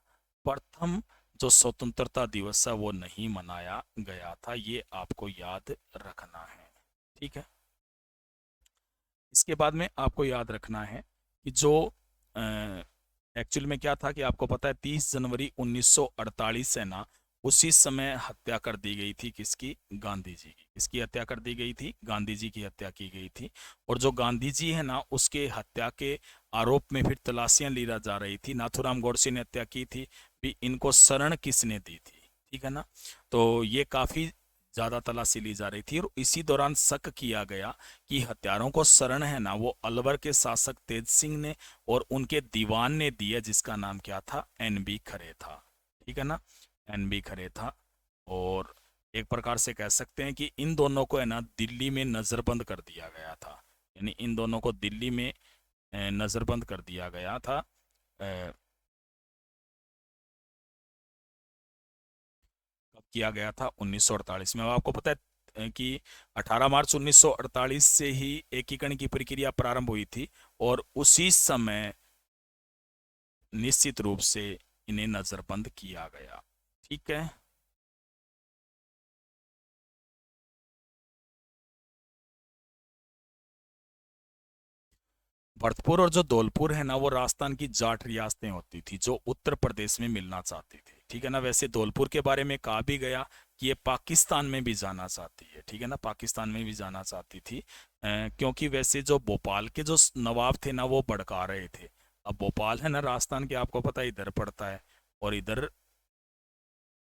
प्रथम जो स्वतंत्रता दिवस है वो नहीं मनाया गया था। ये आपको याद रखना है। ठीक है। इसके बाद में आपको याद रखना है कि जो एक्चुअल में क्या था कि आपको पता है 30 जनवरी 1948 है ना, उसी समय हत्या कर दी गई थी। किसकी? गांधी जी की। किसकी हत्या कर दी गई थी? गांधी जी की हत्या की गई थी। और जो गांधी जी है ना, उसके हत्या के आरोप में फिर तलाशियां ली जा रही थी। नाथूराम गोडसे ने हत्या की थी। भी इनको शरण किसने दी थी? ठीक है ना? तो ये काफी ज्यादा तलाशी ली जा रही थी। और इसी दौरान शक किया गया कि हत्यारों को शरण है ना, वो अलवर के शासक तेज सिंह ने और उनके दीवान ने दिया, जिसका नाम क्या था? एन बी खरे था। ठीक है ना? एन बी खरे था। और एक प्रकार से कह सकते हैं कि इन दोनों को है ना दिल्ली में नजरबंद कर दिया गया था। यानी इन दोनों को दिल्ली में नजरबंद कर दिया गया था। कब किया गया था? 1948 में। अब आपको पता है कि 18 मार्च 1948 से ही एकीकरण की प्रक्रिया प्रारंभ हुई थी। और उसी समय निश्चित रूप से इन्हें नजरबंद किया गया। ठीक है। भरतपुर और जो धौलपुर है ना, वो राजस्थान की जाट रियासतें होती थी जो उत्तर प्रदेश में मिलना चाहती थी। ठीक है ना? वैसे धौलपुर के बारे में कहा भी गया कि ये पाकिस्तान में भी जाना चाहती है। ठीक है ना? पाकिस्तान में भी जाना चाहती थी। क्योंकि वैसे जो भोपाल के जो नवाब थे ना, वो भड़का रहे थे। अब भोपाल है ना राजस्थान के, आपको पता है इधर पड़ता है। और इधर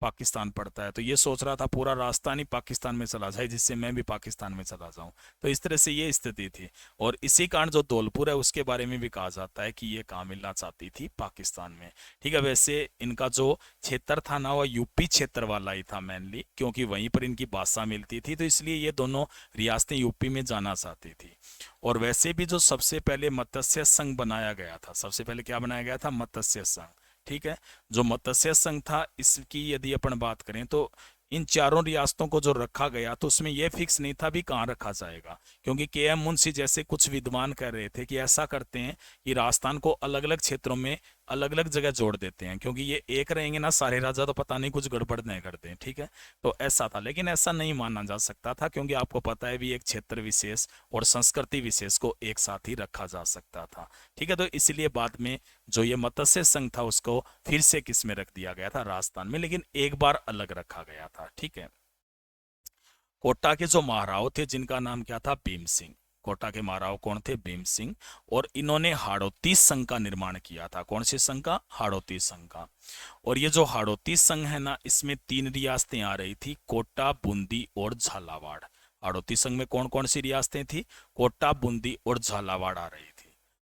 पाकिस्तान पड़ता है। तो ये सोच रहा था पूरा राजस्थान ही पाकिस्तान में चला जाए, जिससे मैं भी पाकिस्तान में चला जाऊं। तो इस तरह से ये स्थिति थी। और इसी कारण जो धौलपुर है उसके बारे में भी कहा जाता है कि ये कहाँ मिलना चाहती थी? पाकिस्तान में। ठीक है। वैसे इनका जो क्षेत्र था ना, वो यूपी क्षेत्र वाला ही था मेनली, क्योंकि वहीं पर इनकी भाषा मिलती थी। तो इसलिए ये दोनों रियासतें यूपी में जाना चाहती थी। और वैसे भी जो सबसे पहले मत्स्य संघ बनाया गया था, सबसे पहले क्या बनाया गया था? मत्स्य संघ। ठीक है। जो मत्स्य संघ था, इसकी यदि अपन बात करें तो इन चारों रियासतों को जो रखा गया तो उसमें यह फिक्स नहीं था भी कहाँ रखा जाएगा। क्योंकि के एम मुंशी जैसे कुछ विद्वान कह रहे थे कि ऐसा करते हैं कि राजस्थान को अलग अलग क्षेत्रों में अलग अलग जगह जोड़ देते हैं, क्योंकि ये एक रहेंगे ना सारे राजा तो पता नहीं कुछ गड़बड़ नहीं करते हैं। ठीक है। तो ऐसा था, लेकिन ऐसा नहीं माना जा सकता था, क्योंकि आपको पता है भी एक क्षेत्र विशेष और संस्कृति विशेष को एक साथ ही रखा जा सकता था। ठीक है। तो इसलिए बाद में जो ये मत्स्य संघ था उसको फिर से किस में रख दिया गया था? राजस्थान में, लेकिन एक बार अलग रखा गया था। ठीक है। कोटा के जो महाराव थे जिनका नाम क्या था? भीम सिंह। कोटा के महाराव कौन थे? भीम सिंह। और इन्होंने हाड़ौती संघ का निर्माण किया था। कौन से संघ का? हाड़ौती संघ का। और ये जो हाड़ौती संघ है ना, इसमें 3 रियासतें आ रही थी, कोटा, बूंदी और झालावाड़। हाड़ौती संघ में कौन कौन सी रियासतें थी? कोटा, बूंदी और झालावाड़ आ रही थी।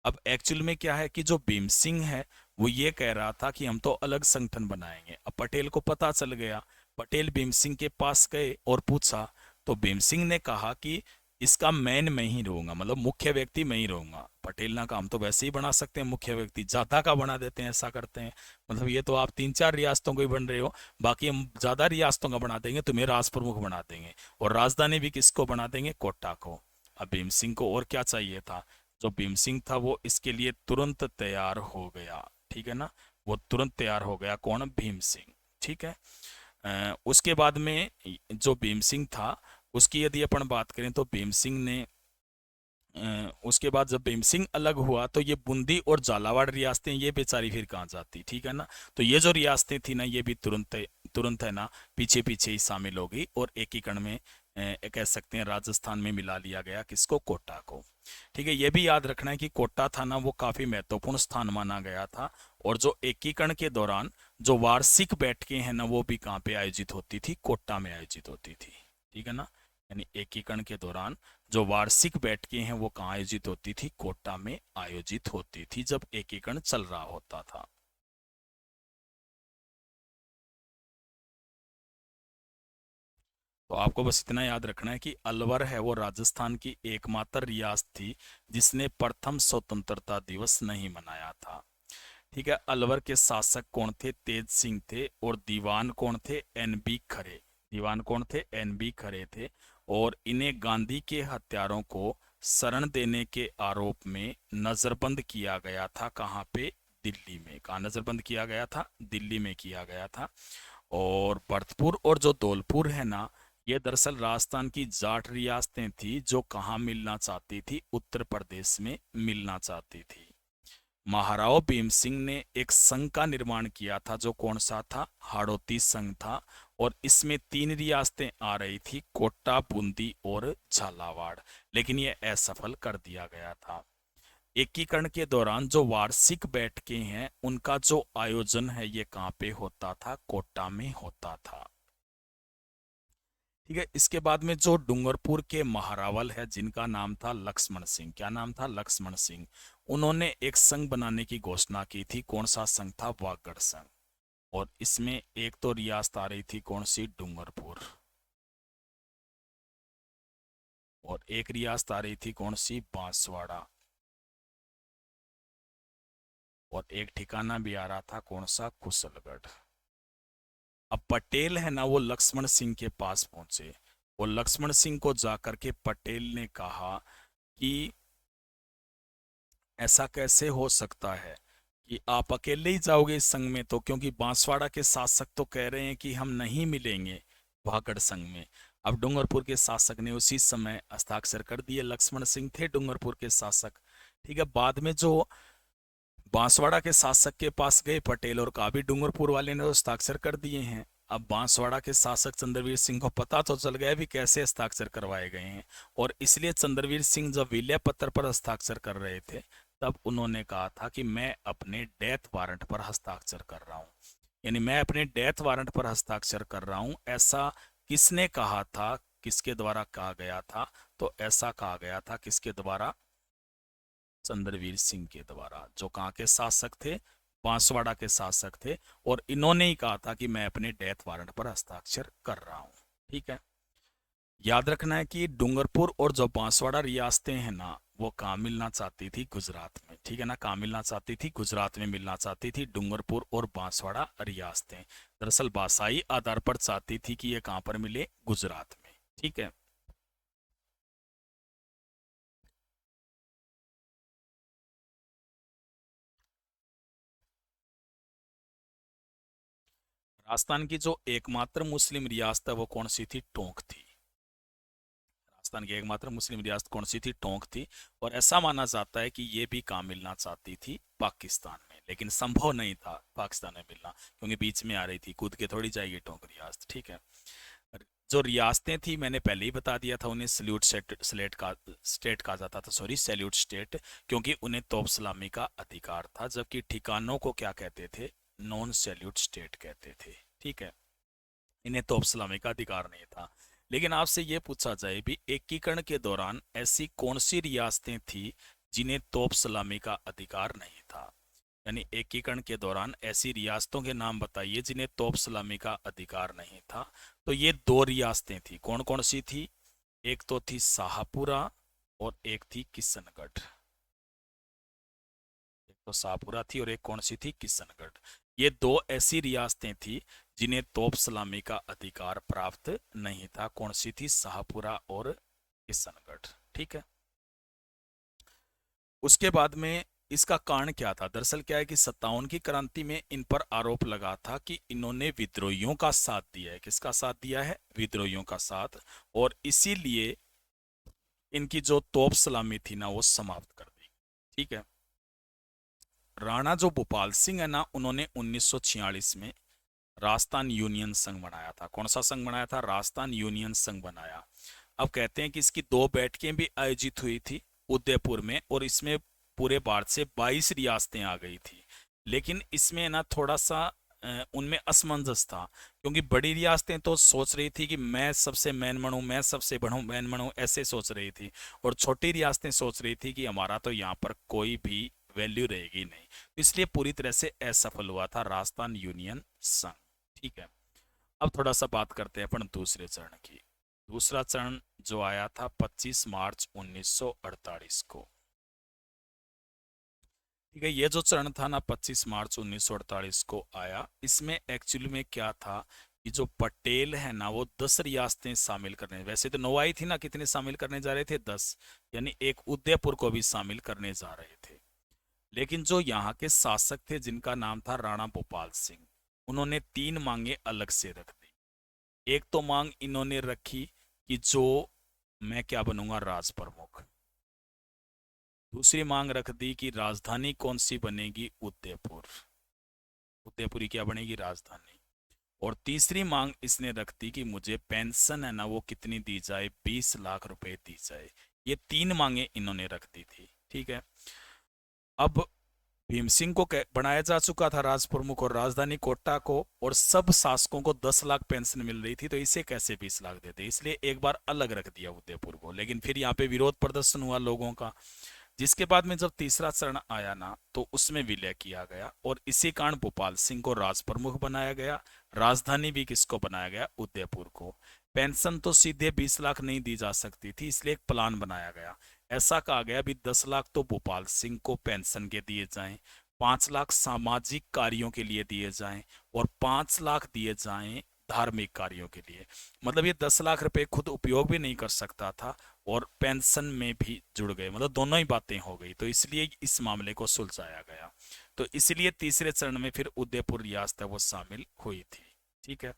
अब एक्चुअल में क्या है कि जो भीम सिंह है वो ये कह रहा था कि हम तो अलग संगठन बनाएंगे। अब पटेल को पता चल गया। पटेल भीम सिंह के पास गए और पूछा, तो भीम सिंह ने कहा कि इसका मैन मैं ही रहूंगा, मतलब मुख्य व्यक्ति मैं ही रहूंगा। पटेल ना, काम तो वैसे ही बना सकते हैं, मुख्य व्यक्ति ज्यादा का बना देते हैं, ऐसा करते हैं। मतलब ये तो आप 3-4 रियासतों को ही बन रहे हो, बाकी हम ज्यादा रियासतों का बना देंगे, तुम्हें राज प्रमुख बना देंगे, और राजधानी भी किसको बना देंगे, कोटा को। अब भीम सिंह को और क्या चाहिए था, जो भीम सिंह था वो इसके लिए तुरंत तैयार हो गया, ठीक है ना। वो तुरंत तैयार हो गया, कौन, भीम सिंह, ठीक है। उसके बाद में जो भीम सिंह था, उसकी यदि अपन बात करें तो भीम सिंह ने उसके बाद जब भीम सिंह अलग हुआ तो ये बूंदी और झालावाड़ रियासतें ये बेचारी फिर कहाँ जाती, ठीक है ना। तो ये जो रियासतें थी ना, ये भी तुरंत तुरंत है ना पीछे पीछे ही शामिल हो गई, और एकीकरण में कह सकते हैं राजस्थान में मिला लिया गया, किसको, कोटा को। ठीक है, ये भी याद रखना है कि कोटा था ना, वो काफी महत्वपूर्ण स्थान माना गया था। और जो एकीकरण के दौरान जो वार्षिक बैठकें हैं ना, वो भी कहाँ पे आयोजित होती थी, कोटा में आयोजित होती थी, ठीक है ना। यानी एकीकरण के दौरान जो वार्षिक बैठकें हैं वो कहाँ आयोजित होती थी, कोटा में आयोजित होती थी, जब एकीकरण चल रहा होता था। तो आपको बस इतना याद रखना है कि अलवर है वो राजस्थान की एकमात्र रियासत थी जिसने प्रथम स्वतंत्रता दिवस नहीं मनाया था। ठीक है, अलवर के शासक कौन थे, तेज सिंह थे, और दीवान कौन थे, एन बी खरे। दीवान कौन थे, एन बी खरे थे। और इन्हें गांधी के हत्यारों को शरण देने के आरोप में नजरबंद किया गया था, कहाँ पे, दिल्ली में। कहाँ नजरबंद किया गया था, दिल्ली में किया गया था। और भरतपुर और जो धौलपुर है ना, ये दरअसल राजस्थान की जाट रियासतें थी जो कहाँ मिलना चाहती थी, उत्तर प्रदेश में मिलना चाहती थी। महाराव भीम सिंह ने एक संघ का निर्माण किया था, जो कौन सा था, हाड़ौती संघ था। और इसमें 3 रियासतें आ रही थी, कोटा, बूंदी और झालावाड़, लेकिन ये असफल कर दिया गया था। एकीकरण के दौरान जो वार्षिक बैठकें हैं उनका जो आयोजन है ये कहाँ पे होता था, कोटा में होता था। ठीक है, इसके बाद में जो डूंगरपुर के महारावल है जिनका नाम था लक्ष्मण सिंह, क्या नाम था, लक्ष्मण सिंह। उन्होंने एक संघ बनाने की घोषणा की थी, कौन सा संघ था, वागड़ संघ। और इसमें एक तो रियासत आ रही थी कौन सी, डूंगरपुर, और एक रियासत आ रही थी कौन सी, बांसवाड़ा, और एक ठिकाना भी आ रहा था कौन सा, कुशलगढ़। अब पटेल है ना, वो लक्ष्मण सिंह के पास पहुंचे, और लक्ष्मण सिंह को जाकर के पटेल ने कहा कि ऐसा कैसे हो सकता है कि आप अकेले ही जाओगे इस संघ में, तो क्योंकि बांसवाड़ा के शासक तो कह रहे हैं कि हम नहीं मिलेंगे भागड़ संघ में। अब डूंगरपुर के शासक ने उसी समय हस्ताक्षर कर दिए, लक्ष्मण सिंह थे डूंगरपुर के शासक। ठीक है, बाद में जो बांसवाड़ा के शासक के पास गए पटेल, और कहा भी डूंगरपुर वाले ने तो हस्ताक्षर कर दिए हैं। अब बांसवाड़ा के शासक चंद्रवीर सिंह को पता तो चल गया भी कैसे हस्ताक्षर करवाए गए हैं, और इसलिए चंद्रवीर सिंह जब विलय पत्र पर हस्ताक्षर कर रहे थे, तब उन्होंने कहा था कि मैं अपने डेथ वारंट पर हस्ताक्षर कर रहा हूँ। यानी मैं अपने डेथ वारंट पर हस्ताक्षर कर रहा हूँ, ऐसा किसने कहा था, किसके द्वारा कहा गया था, तो ऐसा कहा गया था किसके द्वारा, चंद्रवीर सिंह के द्वारा, जो कहाँ के शासक थे, बांसवाड़ा के शासक थे। और इन्होंने ही कहा था कि मैं अपने डेथ वारंट पर हस्ताक्षर कर रहा हूँ। ठीक है, याद रखना है कि डूंगरपुर और जो बांसवाड़ा रियासतें हैं ना, वो कहाँ मिलना चाहती थी, गुजरात में। ठीक है ना, कहाँ मिलना चाहती थी, गुजरात में मिलना चाहती थी डूंगरपुर और बांसवाड़ा रियासतें। दरअसल भाषाई आधार पर चाहती थी कि ये कहाँ पर मिले, गुजरात में। ठीक है, राजस्थान की जो एकमात्र मुस्लिम रियासत है वो कौन सी थी, टोंक थी। राजस्थान की एकमात्र मुस्लिम रियासत कौन सी थी, टोंक थी। और ऐसा माना जाता है कि ये भी काम मिलना चाहती थी पाकिस्तान में, लेकिन संभव नहीं था पाकिस्तान में मिलना, क्योंकि बीच में आ रही थी, कूद के थोड़ी जाएगी टोंक रियासत। ठीक है, जो रियासतें थी मैंने पहले ही बता दिया था, उन्हें सल्यूट स्टेट का स्टेट कहा जाता था, सॉरी सैल्यूट स्टेट, क्योंकि उन्हें तोप सलामी का अधिकार था, जबकि ठिकानों को क्या कहते थे, नॉन सैल्यूट स्टेट कहते थे। ठीक है, इन्हें तोप सलामी का अधिकार नहीं था। लेकिन आपसे ये पूछा जाए भी एकीकरण के दौरान ऐसी कौन सी रियासतें थी जिन्हें तोप सलामी का अधिकार नहीं था, यानी एकीकरण के दौरान ऐसी रियासतों के नाम बताइए जिन्हें तोप सलामी का अधिकार नहीं था। तो ये दो रियासतें थी, कौन कौन सी थी? एक तो थी शाहपुरा और एक थी किशनगढ़। एक तो शाहपुरा थी और एक कौन सी थी? किशनगढ़। ये दो ऐसी रियासतें थी जिन्हें तोप सलामी का अधिकार प्राप्त नहीं था। कौन सी थी? शाहपुरा और किशनगढ़। ठीक है। उसके बाद में इसका कारण क्या था? दरअसल क्या है कि 57 की क्रांति में इन पर आरोप लगा था कि इन्होंने विद्रोहियों का साथ दिया है। किसका साथ दिया है? विद्रोहियों का साथ। और इसीलिए इनकी जो तोप सलामी थी ना, वो समाप्त कर दी। ठीक है। राणा जो भूपाल सिंह है ना, उन्होंने 1946 में राजस्थान यूनियन संघ बनाया था। कौन सा संघ बनाया था? राजस्थान यूनियन संघ बनाया। अब कहते हैं कि इसकी दो बैठकें भी आयोजित हुई थी उदयपुर में, और इसमें पूरे भारत से 22 रियासतें आ गई थी। लेकिन इसमें ना थोड़ा सा उनमें असमंजस था, क्योंकि बड़ी रियासतें तो सोच रही थी कि मैं सबसे मैन बनूं, मैं सबसे बढ़ूं, मैन बनूं, ऐसे सोच रही थी। और छोटी रियासतें सोच रही थी कि हमारा तो यहाँ पर कोई भी वैल्यू रहेगी नहीं। तो इसलिए पूरी तरह से असफल हुआ था राजस्थान यूनियन संघ। ठीक है। अब थोड़ा सा बात करते हैं अपन दूसरे चरण की। दूसरा चरण जो आया था 25 मार्च 1948 को। ठीक है। ये जो चरण था ना 25 मार्च 1948 को आया, इसमें एक्चुअली में क्या था कि जो पटेल है ना, वो 10 रियासतें शामिल करने, वैसे तो 9 आई थी ना, कितने शामिल करने जा रहे थे? 10। यानी एक उदयपुर को भी शामिल करने जा रहे थे। लेकिन जो यहाँ के शासक थे जिनका नाम था राणा भूपाल सिंह, उन्होंने 3 मांगे अलग से रख दी। एक तो मांग इन्होंने रखी कि जो मैं क्या बनूंगा? राज प्रमुख। दूसरी मांग रख दी कि राजधानी कौन सी बनेगी? उदयपुर। उदयपुरी क्या बनेगी? राजधानी। और तीसरी मांग इसने रख दी कि मुझे पेंशन है ना, वो कितनी दी जाए? 20 लाख रुपए दी जाए। ये 3 मांगे इन्होंने रख दी थी। ठीक है। अब भीम सिंह को बनाया जा चुका था राज प्रमुख और राजधानी कोटा को, और सब शासकों को 10 लाख पेंशन मिल रही थी, तो इसे कैसे 20 लाख देते? इसलिए एक बार अलग रख दिया उदयपुर को। लेकिन फिर यहाँ पे विरोध प्रदर्शन हुआ लोगों का, जिसके बाद में जब तीसरा चरण आया ना, तो उसमें विलय किया गया, और इसी कारण भोपाल सिंह को राज प्रमुख बनाया गया। राजधानी भी किसको बनाया गया? उदयपुर को। पेंशन तो सीधे 20 लाख नहीं दी जा सकती थी, इसलिए एक प्लान बनाया गया। ऐसा कहा गया भी 10 लाख तो भोपाल सिंह को पेंशन के दिए जाएं, 5 लाख सामाजिक कार्यों के लिए दिए जाएं, और 5 लाख दिए जाएं धार्मिक कार्यों के लिए। मतलब ये 10 लाख रुपए खुद उपयोग भी नहीं कर सकता था, और पेंशन में भी जुड़ गए, मतलब दोनों ही बातें हो गई। तो इसलिए इस मामले को सुलझाया गया। तो इसलिए तीसरे चरण में फिर उदयपुर रियासत वो शामिल हुई थी। ठीक है।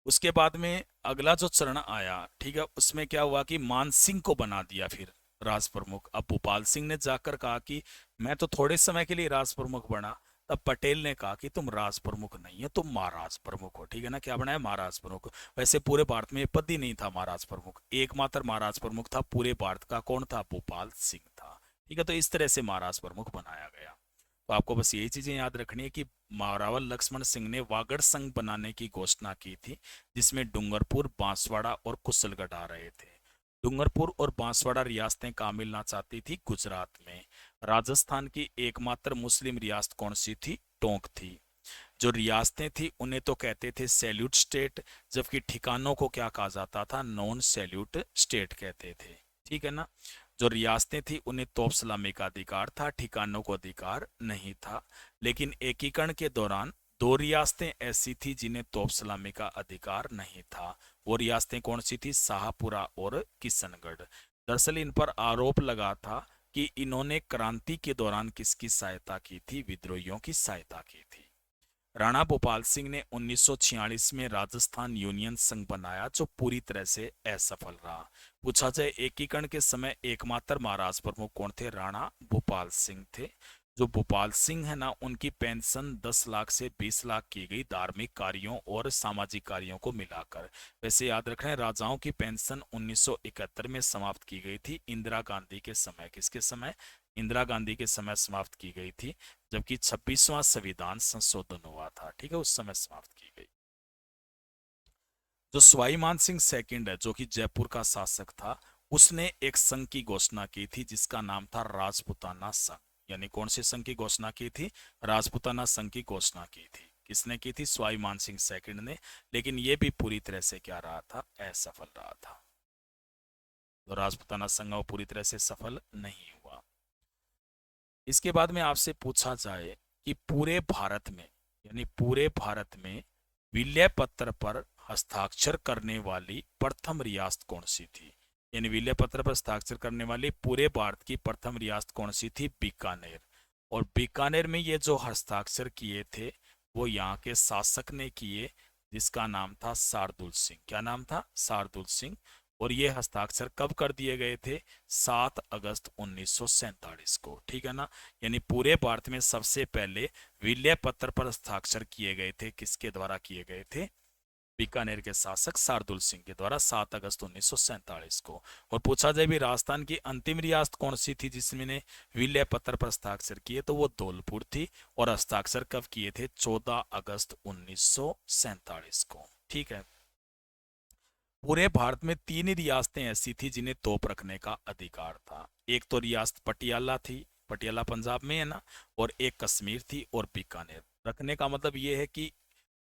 उसके बाद में अगला जो चरण आया, ठीक है, उसमें क्या हुआ कि मान सिंह को बना दिया फिर राज प्रमुख। अब भोपाल सिंह ने जाकर कहा कि मैं तो थोड़े समय के लिए राज प्रमुख बना। तब पटेल ने कहा कि तुम राज प्रमुख नहीं है, तुम महाराज प्रमुख हो। ठीक है ना। क्या बनाया? महाराज प्रमुख। वैसे पूरे भारत में ये पद ही नहीं था महाराज प्रमुख, एकमात्र महाराज प्रमुख था पूरे भारत का। कौन था? भोपाल सिंह था। ठीक है। तो इस तरह से महाराज प्रमुख बनाया गया। तो आपको बस यही चीजें याद रखनी है कि मारावल लक्ष्मण सिंह ने वागड़ संघ बनाने की घोषणा की थी, जिसमें डूंगरपुर, बांसवाड़ा और कुशलगढ़ आ रहे थे। डूंगरपुर और बांसवाड़ा रियासतें कहाँ मिलना चाहती थी? गुजरात में। राजस्थान की एकमात्र मुस्लिम रियासत कौन सी थी? टोंक थी। जो रियासतें थी उन्हें तो कहते थे सैल्यूट स्टेट, जबकि ठिकानों को क्या कहा जाता था? नॉन सैल्यूट स्टेट कहते थे। ठीक है ना। जो रियासतें थी उन्हें तोप सलामी का अधिकार था, ठिकानों को अधिकार नहीं था। लेकिन एकीकरण के दौरान दो रियासतें ऐसी थी जिन्हें तोप सलामी का अधिकार नहीं था। वो रियासतें कौन सी थी? शाहपुरा और किशनगढ़। दरअसल इन पर आरोप लगा था कि इन्होंने क्रांति के दौरान किसकी सहायता की थी? विद्रोहियों की सहायता की थी। राणा भोपाल सिंह ने 1946 में राजस्थान यूनियन संघ बनाया, जो पूरी तरह से असफल रहा। पूछा जाए एकीकरण के समय एकमात्र महाराज प्रमुख कौन थे? राणा भोपाल सिंह थे। जो भोपाल सिंह है ना, उनकी पेंशन 10 लाख से 20 लाख की गई, धार्मिक कार्यों और सामाजिक कार्यों को मिलाकर। वैसे याद रखना है, राजाओं की पेंशन 1971 में समाप्त की गई थी, इंदिरा गांधी के समय। किसके समय? इंदिरा गांधी के समय समाप्त की गई थी, जबकि 26वां संविधान संशोधन हुआ था। ठीक है। उस समय समाप्त की गई। जो सवाई मान सिंह सेकंड है, जो कि जयपुर का शासक था, उसने एक संघ की घोषणा की थी जिसका नाम था राजपुताना संघ। यानी कौन से संघ की घोषणा की थी? राजपूताना संघ की घोषणा की थी। किसने की थी? स्वाई मानसिंह सेकंड ने। लेकिन यह भी पूरी तरह से क्या रहा था? असफल रहा था। तो राजपूताना संघ वो पूरी तरह से सफल नहीं हुआ। इसके बाद में आपसे पूछा जाए कि पूरे भारत में, यानी पूरे भारत में विलय पत्र पर हस्ताक्षर करने वाली प्रथम रियासत कौन सी थी? यानी विलय पत्र पर हस्ताक्षर करने वाली पूरे भारत की प्रथम रियासत कौन सी थी? बीकानेर। और बीकानेर में ये जो हस्ताक्षर किए थे वो यहाँ के शासक ने किए, जिसका नाम था शार्दुल सिंह। क्या नाम था? शार्दुल सिंह। और ये हस्ताक्षर कब कर दिए गए थे? 7 अगस्त 1947 को। ठीक है ना? यानी पूरे भारत में सबसे पहले विलय पत्र पर हस्ताक्षर किए गए थे। किसके द्वारा किए गए थे? बीकानेर के शासक शार्दुल सिंह के द्वारा 7 अगस्त 1947 को। और पूछा जाए भी राजस्थान की अंतिम रियासत कौन सी थी जिसमें विलय पत्र पर हस्ताक्षर किए, तो वो धौलपुर थी। और हस्ताक्षर कब किए थे? 14 अगस्त 1947 को। ठीक है। पूरे भारत में 3 रियासतें ऐसी थी जिन्हें तोप रखने का अधिकार था। एक तो रियासत पटियाला थी, पटियाला पंजाब में है ना, और एक कश्मीर थी, और बीकानेर। रखने का मतलब ये है कि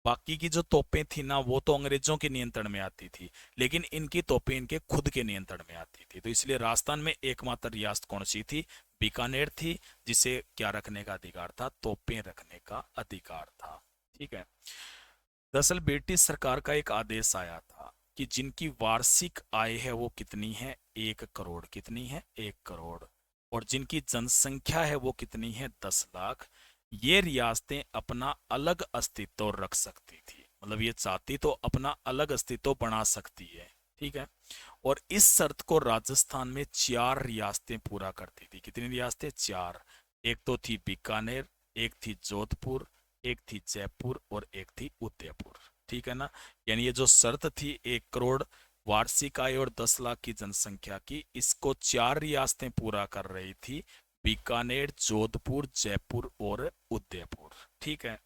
बाकी की जो तोपें थी ना वो तो अंग्रेजों के नियंत्रण में आती थी, लेकिन इनकी तोपें इनके खुद के नियंत्रण में आती थी। तो इसलिए राजस्थान में एकमात्र रियासत कौन सी थी? बीकानेर थी, जिसे क्या रखने का अधिकार था? तोपें रखने का अधिकार था। ठीक है। दरअसल ब्रिटिश सरकार का एक आदेश आया था कि जिनकी वार्षिक आय है वो कितनी है? 1 करोड़। कितनी है? 1 करोड़। और जिनकी जनसंख्या है वो कितनी है? 10 लाख। ये रियासतें अपना अलग अस्तित्व रख सकती थी। मतलब ये चाहती तो अपना अलग अस्तित्व बना सकती है। ठीक है। और इस शर्त को राजस्थान में 4 रियासतें पूरा करती थी। कितनी रियासतें? 4। एक तो थी बीकानेर, एक थी जोधपुर, एक थी जयपुर, और एक थी उदयपुर। ठीक है ना? यानी ये जो शर्त थी 1 करोड़ वार्षिक आय और 10 लाख की जनसंख्या की, इसको 4 रियासतें पूरा कर रही थी: बीकानेर, जोधपुर, जयपुर और उदयपुर। ठीक है।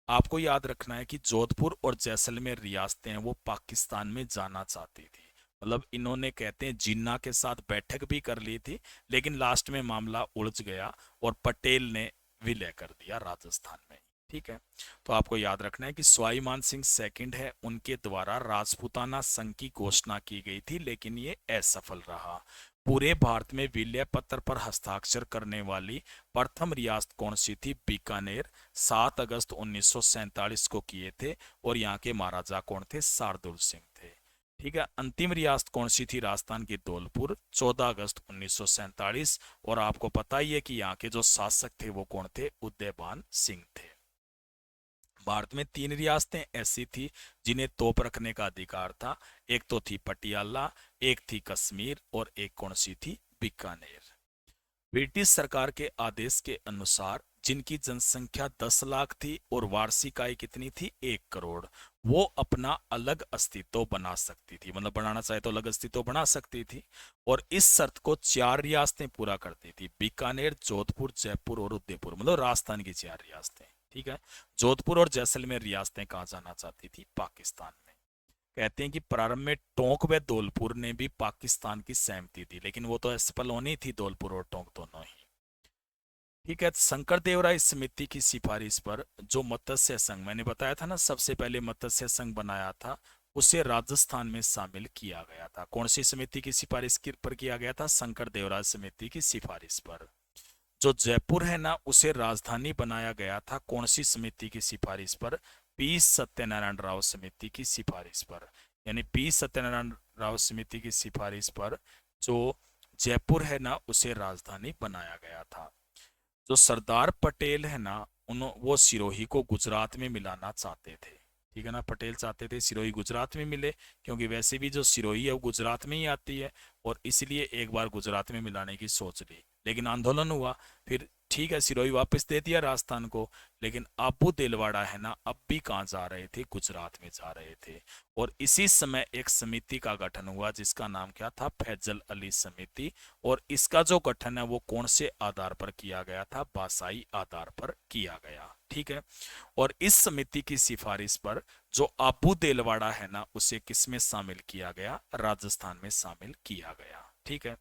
आपको याद रखना है कि जोधपुर और जैसलमेर रियासतें हैं वो पाकिस्तान में जाना चाहती थी। मतलब इन्होंने, कहते हैं, जिन्ना के साथ बैठक भी कर ली थी, लेकिन लास्ट में मामला उलझ गया और पटेल ने विलय कर दिया राजस्थान में। ठीक है। तो आपको याद रखना है कि स्वाई मान सिंह सेकंड है, उनके द्वारा राजपूताना संघ की घोषणा की गई थी, लेकिन ये असफल रहा। पूरे भारत में विलय पत्र पर हस्ताक्षर करने वाली प्रथम रियासत कौन सी थी? बीकानेर। 7 अगस्त 1947 को किए थे। और यहाँ के महाराजा कौन थे? शार्दुल सिंह थे। ठीक है। अंतिम रियासत कौन सी थी? राजस्थान की धौलपुर। 14 अगस्त 1947। और आपको पता ही है कि यहाँ के जो शासक थे वो कौन थे? उदयभान सिंह थे। भारत में 3 रियासतें ऐसी थी जिन्हें तोप रखने का अधिकार था। एक तो थी पटियाला, एक थी कश्मीर, और एक कौन सी थी? बीकानेर। ब्रिटिश सरकार के आदेश के अनुसार जिनकी जनसंख्या 10 लाख थी और वार्षिक आय कितनी थी? 1 करोड़, वो अपना अलग अस्तित्व बना सकती थी। मतलब बनाना चाहे तो अलग अस्तित्व बना सकती थी। और इस शर्त को 4 रियासतें पूरा करती थी: बीकानेर, जोधपुर, जयपुर और उदयपुर। मतलब राजस्थान की 4 रियासतें। ठीक है। जोधपुर और जैसलमेर रियासतें कहाँ जाना चाहती थी? पाकिस्तान में। कहते हैं कि प्रारंभ में टोंक व धौलपुर ने भी पाकिस्तान की सहमति दी, लेकिन वो तो असफल होनी थी, धौलपुर और टोंक दोनों ही। ठीक है। शंकरदेवराय समिति की सिफारिश पर जो मत्स्य संघ, मैंने बताया था ना सबसे पहले मत्स्य संघ बनाया था, उसे राजस्थान में शामिल किया गया था। कौन सी समिति की सिफारिश पर किया गया था? शंकरदेवराय समिति की सिफारिश पर। जो जयपुर है ना, उसे राजधानी बनाया गया था। कौन सी समिति की सिफारिश पर? पी सत्यनारायण राव समिति की सिफारिश पर। यानी पी सत्यनारायण राव समिति की सिफारिश पर जो जयपुर है ना, उसे राजधानी बनाया गया था। जो सरदार पटेल है ना, वो सिरोही को गुजरात में मिलाना चाहते थे। ठीक है ना? पटेल चाहते थे सिरोही गुजरात में मिले, क्योंकि वैसे भी जो सिरोही है वो गुजरात में ही आती है, और इसलिए एक बार गुजरात में मिलाने की सोच ली। लेकिन आंदोलन हुआ, फिर ठीक है सिरोही वापस दे दिया राजस्थान को। लेकिन अबू दिलवाड़ा है ना, अब भी कहाँ जा रहे थे? गुजरात में जा रहे थे। और इसी समय एक समिति का गठन हुआ जिसका नाम क्या था? फैजल अली समिति। और इसका जो गठन है वो कौन से आधार पर किया गया था? भाषाई आधार पर किया गया। ठीक है। और इस समिति की सिफारिश पर जो अबू दिलवाड़ा है ना, उसे किस में शामिल किया गया? राजस्थान में शामिल किया गया। ठीक है।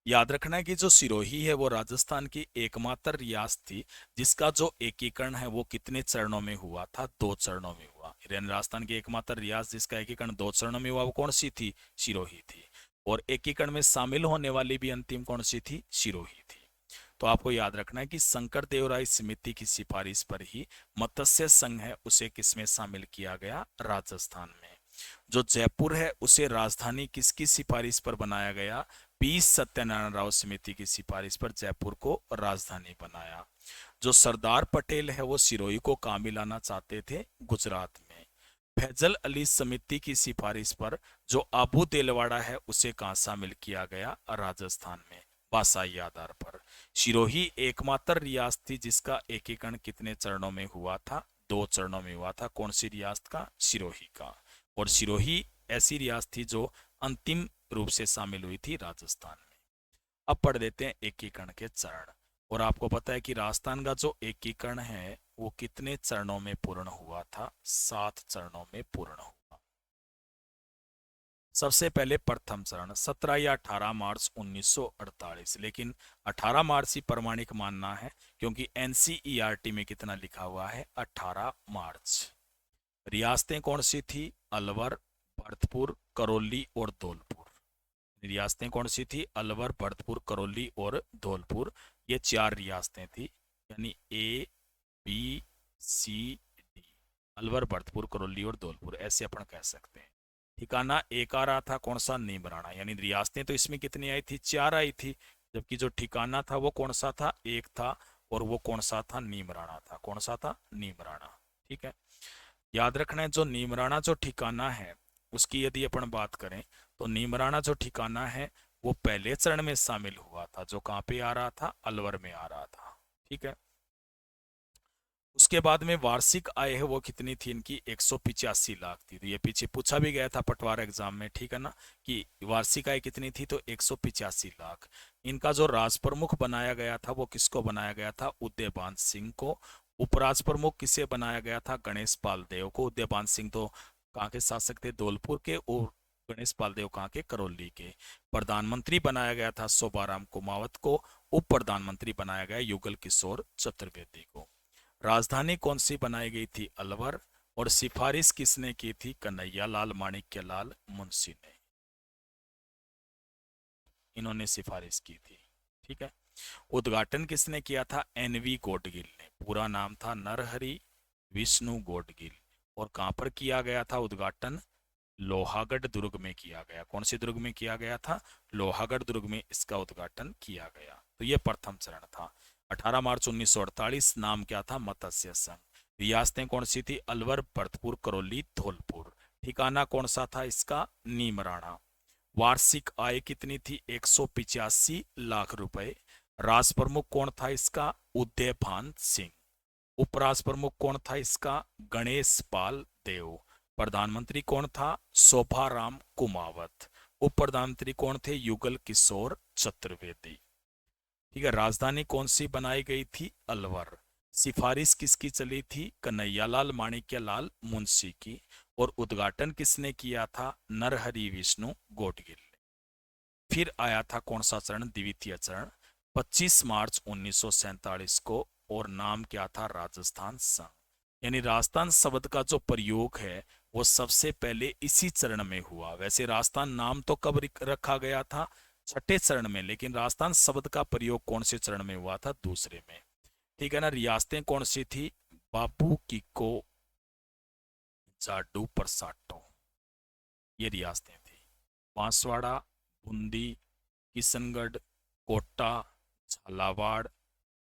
याद रखना है कि जो सिरोही है वो राजस्थान की एकमात्र रियासत थी जिसका जो एकीकरण है वो कितने चरणों में हुआ था, 2 चरणों में हुआ। यानी राजस्थान की एकमात्र रियासत जिसका एकीकरण 2 चरणों में हुआ वो कौन सी थी, सिरोही थी। और एकीकरण में शामिल होने वाली भी अंतिम कौन सी थी, सिरोही थी। तो आपको याद रखना है कि शंकर देवराय समिति की सिफारिश पर ही मत्स्य संघ है उसे किसमें शामिल किया गया, राजस्थान में। जो जयपुर है उसे राजधानी किसकी सिफारिश पर बनाया गया, पी सत्यनारायण राव समिति की सिफारिश पर जयपुर को राजधानी बनाया। जो सरदार पटेल है वो सिरोही को कहाँ मिलाना चाहते थे, गुजरात में। फैजल अली समिति की सिफारिश पर जो आबू देलवाड़ा है उसे कहाँ शामिल किया गया, राजस्थान में, भाषाई आधार पर। सिरोही एकमात्र रियासत थी जिसका एकीकरण कितने चरणों में हुआ था, 2 चरणों में हुआ था। कौन सी रियासत का, सिरोही का। और सिरोही ऐसी रियासत थी जो अंतिम रूप से शामिल हुई थी राजस्थान में। अब पढ़ देते हैं एकीकरण के चरण। और आपको पता है कि राजस्थान का जो एकीकरण है वो कितने चरणों में पूर्ण हुआ था, 7 चरणों में पूर्ण हुआ। सबसे पहले प्रथम चरण 17 या 18 मार्च 1948, लेकिन 18 मार्च ही प्रमाणिक मानना है क्योंकि एनसीईआरटी में कितना लिखा हुआ है, 18 मार्च। रियासतें कौन सी थी, अलवर, भरतपुर, करौली और धौलपुर। रियासतें कौन सी थी, अलवर, भरतपुर, करौली और धौलपुर। ये 4 रियासतें थी, यानी A B C D, Alwar, Bharatpur, Karauli और धौलपुर, ऐसे अपन कह सकते हैं। ठिकाना एक आ रहा था, कौन सा, नीमराणा। यानी रियासतें तो इसमें कितनी आई थी, 4 आई थी, जबकि जो ठिकाना था वो कौन सा था, एक था। और वो कौन सा था, नीमराणा था। कौन सा था, नीमराणा। ठीक है। याद रखना है जो नीमराणा जो ठिकाना है उसकी यदि अपन बात करें तो नीमराणा जो ठिकाना है वो पहले चरण में शामिल हुआ था, जो कहाँ पे आ रहा था, अलवर में आ रहा था। ठीक है। उसके बाद में वार्षिक आय है वो कितनी थी इनकी, 185 लाख थी। तो ये पीछे पूछा भी गया था पटवार एग्जाम में, ठीक है ना, कि वार्षिक आय कितनी थी, तो 185 लाख। इनका जो राज प्रमुख बनाया गया था वो किसको बनाया गया था, उदयभान सिंह को। उपराज प्रमुख किसे बनाया गया था, गणेश पाल देव को। उदयभान सिंह तो कहाँ के शासक थे, धौलपुर के, और गणेश पाल देव कहाँ के, करौली के। प्रधानमंत्री बनाया गया था शोभाराम कुमावत को। उप प्रधानमंत्री बनाया गया युगल किशोर चतुर्वेदी को। राजधानी कौन सी बनाई गई थी, अलवर। और सिफारिश किसने की थी, कन्हैया लाल माणिक्य लाल मुंशी ने, इन्होंने सिफारिश की थी। ठीक है। उद्घाटन किसने किया था, एनवी गोडगिल ने। पूरा नाम था नरहरि विष्णु गोडगिल। और कहां पर किया गया था उद्घाटन, लोहागढ़ दुर्ग में किया गया। कौन से दुर्ग में किया गया था, लोहागढ़ दुर्ग में इसका उद्घाटन किया गया। तो ये प्रथम चरण था। 18 मार्च 1948, नाम क्या था, मत्स्य संघ। रियासतें कौन सी थी, अलवर, भरतपुर, करौली, धौलपुर। ठिकाना कौन सा था इसका, नीमराणा। वार्षिक आय कितनी थी, 185 लाख रुपए। राज प्रमुख कौन था इसका, उदयभान सिंह। उपराज प्रमुख कौन था इसका, गणेश पाल देव। प्रधानमंत्री कौन था, शोभाराम कुमावत। उप प्रधानमंत्री कौन थे, युगल किशोर चतुर्वेदी। ठीक है। राजधानी कौन सी बनाई गई थी, अलवर। सिफारिश किसकी चली थी, कन्हैयालाल माणिक्यलाल मुंशी की। और उद्घाटन किसने किया था, नरहरि विष्णु गोडगिल। फिर आया था कौन सा चरण, द्वितीय चरण, 25 मार्च 1947 को। और नाम क्या था, राजस्थान संघ। यानी राजस्थान शब्द का जो प्रयोग है वो सबसे पहले इसी चरण में हुआ। वैसे राजस्थान नाम तो कब रखा गया था, 6ठे चरण में, लेकिन राजस्थान शब्द का प्रयोग कौन से चरण में हुआ था, दूसरे में। ठीक है ना। रियासतें कौन सी थी, बाबू किको, जाडू, परसाटो, ये रियासतें थी। बांसवाड़ा, बूंदी, किशनगढ़, कोटा, झालावाड़।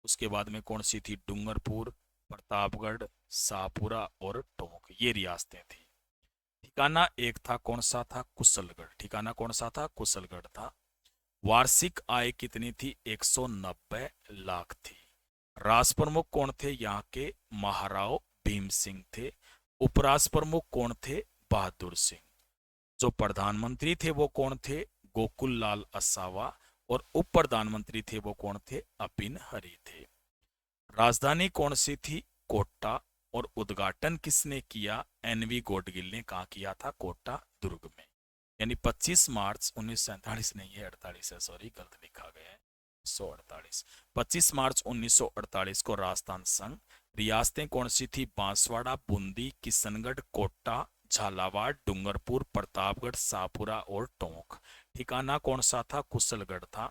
उसके बाद में कौन सी थी, डूंगरपुर, प्रतापगढ़, शाहपुरा और टोंक, ये रियासतें थी। ठिकाना एक था, कौन सा था, कुशलगढ़। ठिकाना कौन सा था, कुशलगढ़ था। वार्षिक आय कितनी थी, 190 लाख थी। राज प्रमुख कौन थे यहाँ के, महाराव भीम सिंह थे। उपराज प्रमुख कौन थे, बहादुर सिंह। जो प्रधानमंत्री थे वो कौन थे, गोकुल लाल असावा। और उप प्रधानमंत्री थे वो कौन थे, अपिन हरी थे। राजधानी कौन सी थी, कोटा। और उद्घाटन किसने किया, एनवी गोडगिल ने कहा किया था, कोटा दुर्ग में। यानी 25 मार्च 1947 नहीं है, 48 है, सॉरी गलत लिखा गया है, 1948। 25 मार्च 1948 को राजस्थान संघ। रियासतें कौन सी थी? बांसवाड़ा, बूंदी, किशनगढ़, कोटा, झालावाड़, डूंगरपुर, प्रतापगढ़, शाहपुरा और टोंक। ठिकाना कौन सा था? कुशलगढ़ था।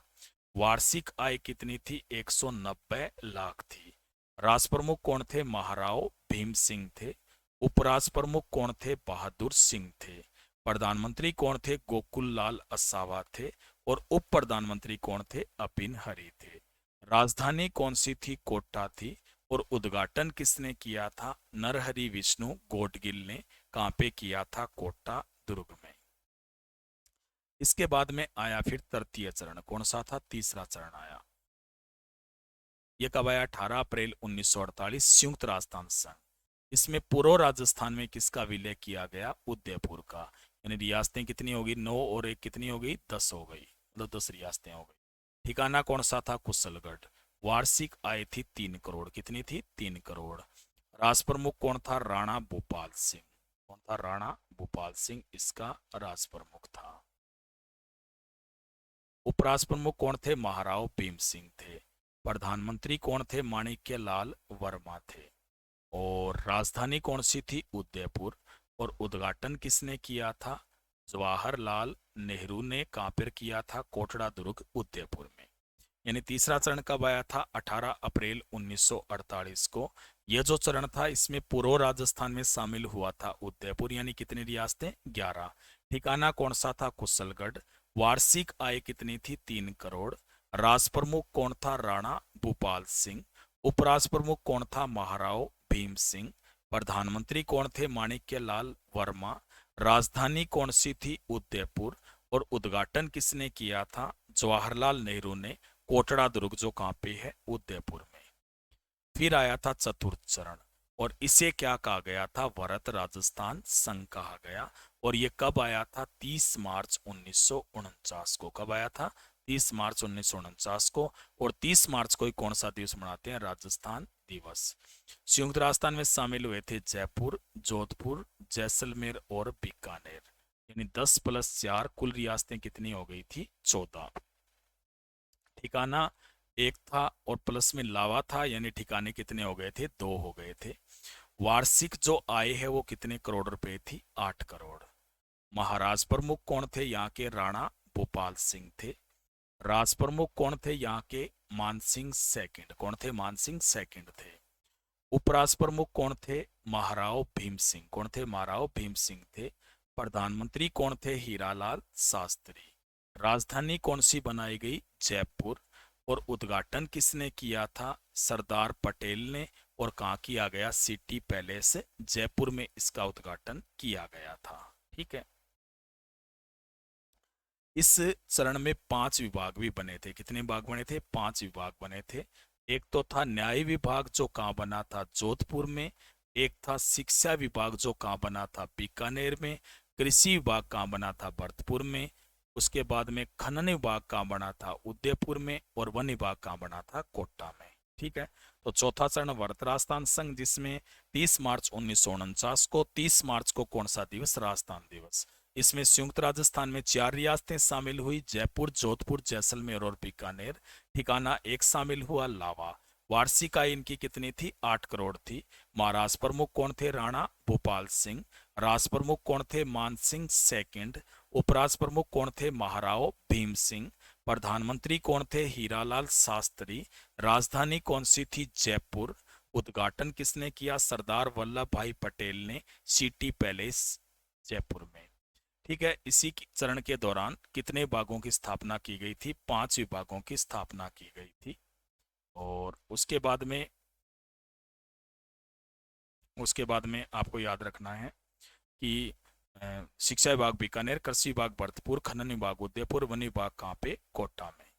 वार्षिक आय कितनी थी? 190 लाख थी। राष्ट्र प्रमुख कौन थे? महाराव भीम सिंह थे। उपराष्ट्र प्रमुख कौन थे? बहादुर सिंह थे। प्रधानमंत्री कौन थे? गोकुल लाल असावा थे। और उप प्रधानमंत्री कौन थे? अपिन हरी थे। राजधानी कौन सी थी? कोटा थी। और उद्घाटन किसने किया था? नरहरि विष्णु गोडगिल ने। कहां पे किया था? कोटा दुर्ग में। इसके बाद में आया फिर तृतीय चरण। कौन सा था? तीसरा चरण आया। यह कब आया? 18 अप्रैल 1948, संयुक्त राजस्थान संघ। इसमें पूर्व राजस्थान में किसका विलय किया गया? उदयपुर का। यानी रियासतें कितनी होगी? 9 और एक कितनी हो गई? 10 हो गई, मतलब 10 रियासतें हो गई। ठिकाना कौन सा था? कुशलगढ़। वार्षिक आय थी 3 करोड़। कितनी थी? 3 करोड़। राष्ट्र प्रमुख कौन था? राणा भूपाल सिंह। कौन था? राणा भूपाल सिंह इसका राष्ट्र प्रमुख था। उपराष्ट्र प्रमुख कौन थे? महाराव भीम सिंह थे। प्रधानमंत्री कौन थे? माणिक्य लाल वर्मा थे। और राजधानी कौन सी थी? उदयपुर। और उद्घाटन किसने किया था? जवाहरलाल नेहरू ने। कहां पर किया था? कोटड़ा दुर्ग उदयपुर में। यानी तीसरा चरण कब आया था? 18 अप्रैल 1948 को। यह जो चरण था इसमें पूर्व राजस्थान में शामिल हुआ था उदयपुर। यानी कितनी रियासतें? 11। ठिकाना कौन सा था? कुशलगढ़। वार्षिक आय कितनी थी? 3 करोड़। राष्ट्र प्रमुख कौन था? राणा भूपाल सिंह। उपराष्ट्र प्रमुख कौन था? महाराव भीम सिंह। प्रधानमंत्री कौन थे? माणिक्य लाल वर्मा। राजधानी कौन सी थी? उदयपुर। और उद्घाटन किसने किया था? जवाहरलाल नेहरू ने। कोटड़ा दुर्ग जो कहां पे है? उदयपुर में। फिर आया था चतुर्थ चरण। और इसे क्या कहा गया था? वरत राजस्थान संघ कहा गया। और ये कब आया था? 30 मार्च 1949 को। कब आया था? 30 मार्च 1949 को। और 30 मार्च को ही कौन सा दिवस मनाते हैं? राजस्थान दिवस। संयुक्त राजस्थान में शामिल हुए थे जयपुर, जोधपुर, जैसलमेर और बीकानेर। यानी 10 + 4 कुल रियासतें कितनी हो गई थी? 14। ठिकाना एक था और प्लस में लावा था, यानी ठिकाने कितने हो गए थे? 2 हो गए थे। वार्षिक जो आय है वो कितने करोड़ रुपए थी? 8 करोड़। महाराज प्रमुख कौन थे? यहाँ के राणा भूपाल सिंह थे। राज प्रमुख कौन थे? यहाँ के मानसिंह सेकंड। कौन थे? मानसिंह सेकंड थे। उपराष्ट्र प्रमुख कौन थे? महाराव भीम सिंह। कौन थे? महाराव भीम सिंह थे। प्रधानमंत्री कौन थे? हीरालाल शास्त्री। राजधानी कौन सी बनाई गई? जयपुर। और उद्घाटन किसने किया था? सरदार पटेल ने। और कहाँ किया गया? सिटी पैलेस जयपुर में इसका उद्घाटन किया गया था। ठीक है। इस चरण में 5 विभाग भी बने थे। कितने विभाग बने थे? 5 विभाग बने थे। एक तो था न्याय विभाग जो कहाँ बना था? जोधपुर में। एक था शिक्षा विभाग जो कहाँ बना था? बीकानेर में। कृषि विभाग कहाँ बना था? भरतपुर में। उसके बाद में खनन विभाग कहाँ बना था? उदयपुर में। और वन विभाग कहाँ बना था? कोटा में। ठीक है। तो चौथा चरण वर्त राजस्थान संघ, जिसमें 30 मार्च 1949 को। 30 मार्च को कौन सा दिवस? राजस्थान दिवस। इसमें संयुक्त राजस्थान में 4 रियासतें शामिल हुई, जयपुर, जोधपुर, जैसलमेर और बीकानेर। ठिकाना एक शामिल हुआ, लावा। वार्षिक आय इनकी कितनी थी? 8 करोड़ थी। महाराज प्रमुख कौन थे? राणा भूपाल सिंह। राष्ट्र प्रमुख कौन थे? मान सिंह सेकंड। उपराष्ट्र प्रमुख कौन थे? महाराव भीम सिंह। प्रधानमंत्री कौन थे? हीरालाल शास्त्री। राजधानी कौन सी थी? जयपुर। उद्घाटन किसने किया? सरदार वल्लभ भाई पटेल ने। सिटी पैलेस जयपुर में। ठीक है। इसी चरण के दौरान कितने विभागों की स्थापना की गई थी? 5 विभागों की स्थापना की गई थी। और उसके बाद में आपको याद रखना है कि शिक्षा विभाग बीकानेर, कृषि विभाग भरतपुर, खनन विभाग उदयपुर, वन विभाग कहाँ पे? कोटा में।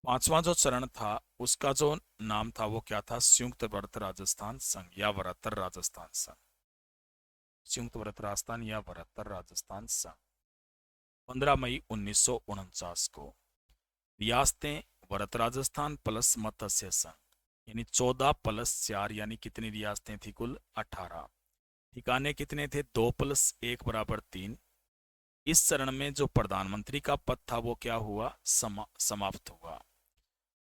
पांचवा जो चरण था उसका जो नाम था वो क्या था? संयुक्त व्रत राजस्थान संघ या वृहत्तर राजस्थान संघ। संयुक्त व्रत राजस्थान या वृहत्तर राजस्थान संघ। 15 मई 1949 को। रियासतें व्रत राजस्थान प्लस मत्स्य संघ, यानी 14 + 4, यानी कितनी रियासतें थी? कुल 18। ठिकाने कितने थे? 2 + 1 = 3। इस चरण में जो प्रधानमंत्री का पद था वो क्या हुआ? समाप्त हुआ।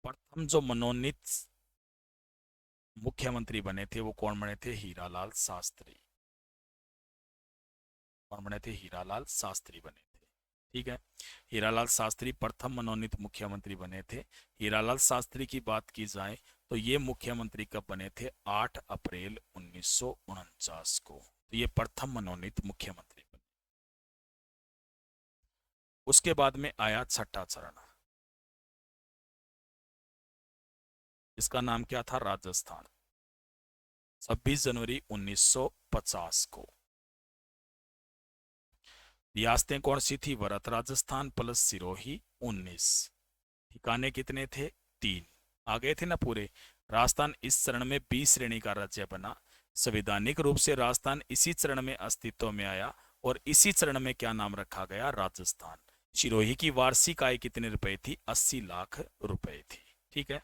प्रथम जो मनोनीत मुख्यमंत्री बने थे वो कौन बने थे? हीरालाल शास्त्री। कौन बने थे? हीरालाल शास्त्री बने थे। ठीक है, हीरालाल शास्त्री प्रथम मनोनीत मुख्यमंत्री बने थे। हीरालाल शास्त्री की बात की जाए तो ये मुख्यमंत्री कब बने थे? 8 अप्रैल 1949 को। तो ये प्रथम मनोनीत मुख्यमंत्री बने। उसके बाद में आया छठा चरण। इसका नाम क्या था? राजस्थान। 26 जनवरी 1950 को। रियासतें कौन सी थी? वरत राजस्थान + सिरोही 19। ठिकाने कितने थे? 3। आ गए थे ना पूरे। राजस्थान इस चरण में 20 श्रेणी का राज्य बना। संवैधानिक रूप से राजस्थान इसी चरण में अस्तित्व में आया और इसी चरण में क्या नाम रखा गया? राजस्थान। सिरोही की वार्षिक आय कितने रुपए थी? 80 लाख रुपए थी। ठीक है,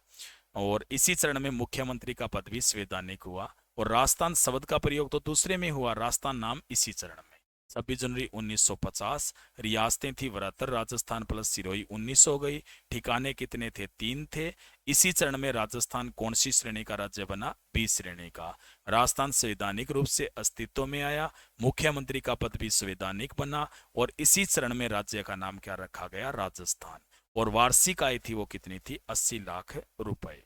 और इसी चरण में मुख्यमंत्री का पद भी संवैधानिक हुआ और राजस्थान शब्द का प्रयोग तो दूसरे में हुआ, राजस्थान नाम इसी चरण में। 26 जनवरी 1950। रियासतें थी 72, राजस्थान + सिरोही 19 हो गई। ठिकाने कितने थे? 3 थे। इसी चरण में राजस्थान कौन सी श्रेणी का राज्य बना? 20 श्रेणी का। राजस्थान संवैधानिक रूप से अस्तित्व में आया, मुख्यमंत्री का पद भी संवैधानिक बना और इसी चरण में राज्य का नाम क्या रखा गया? राजस्थान। और वार्षिक आय थी वो कितनी थी? 80 लाख रुपए।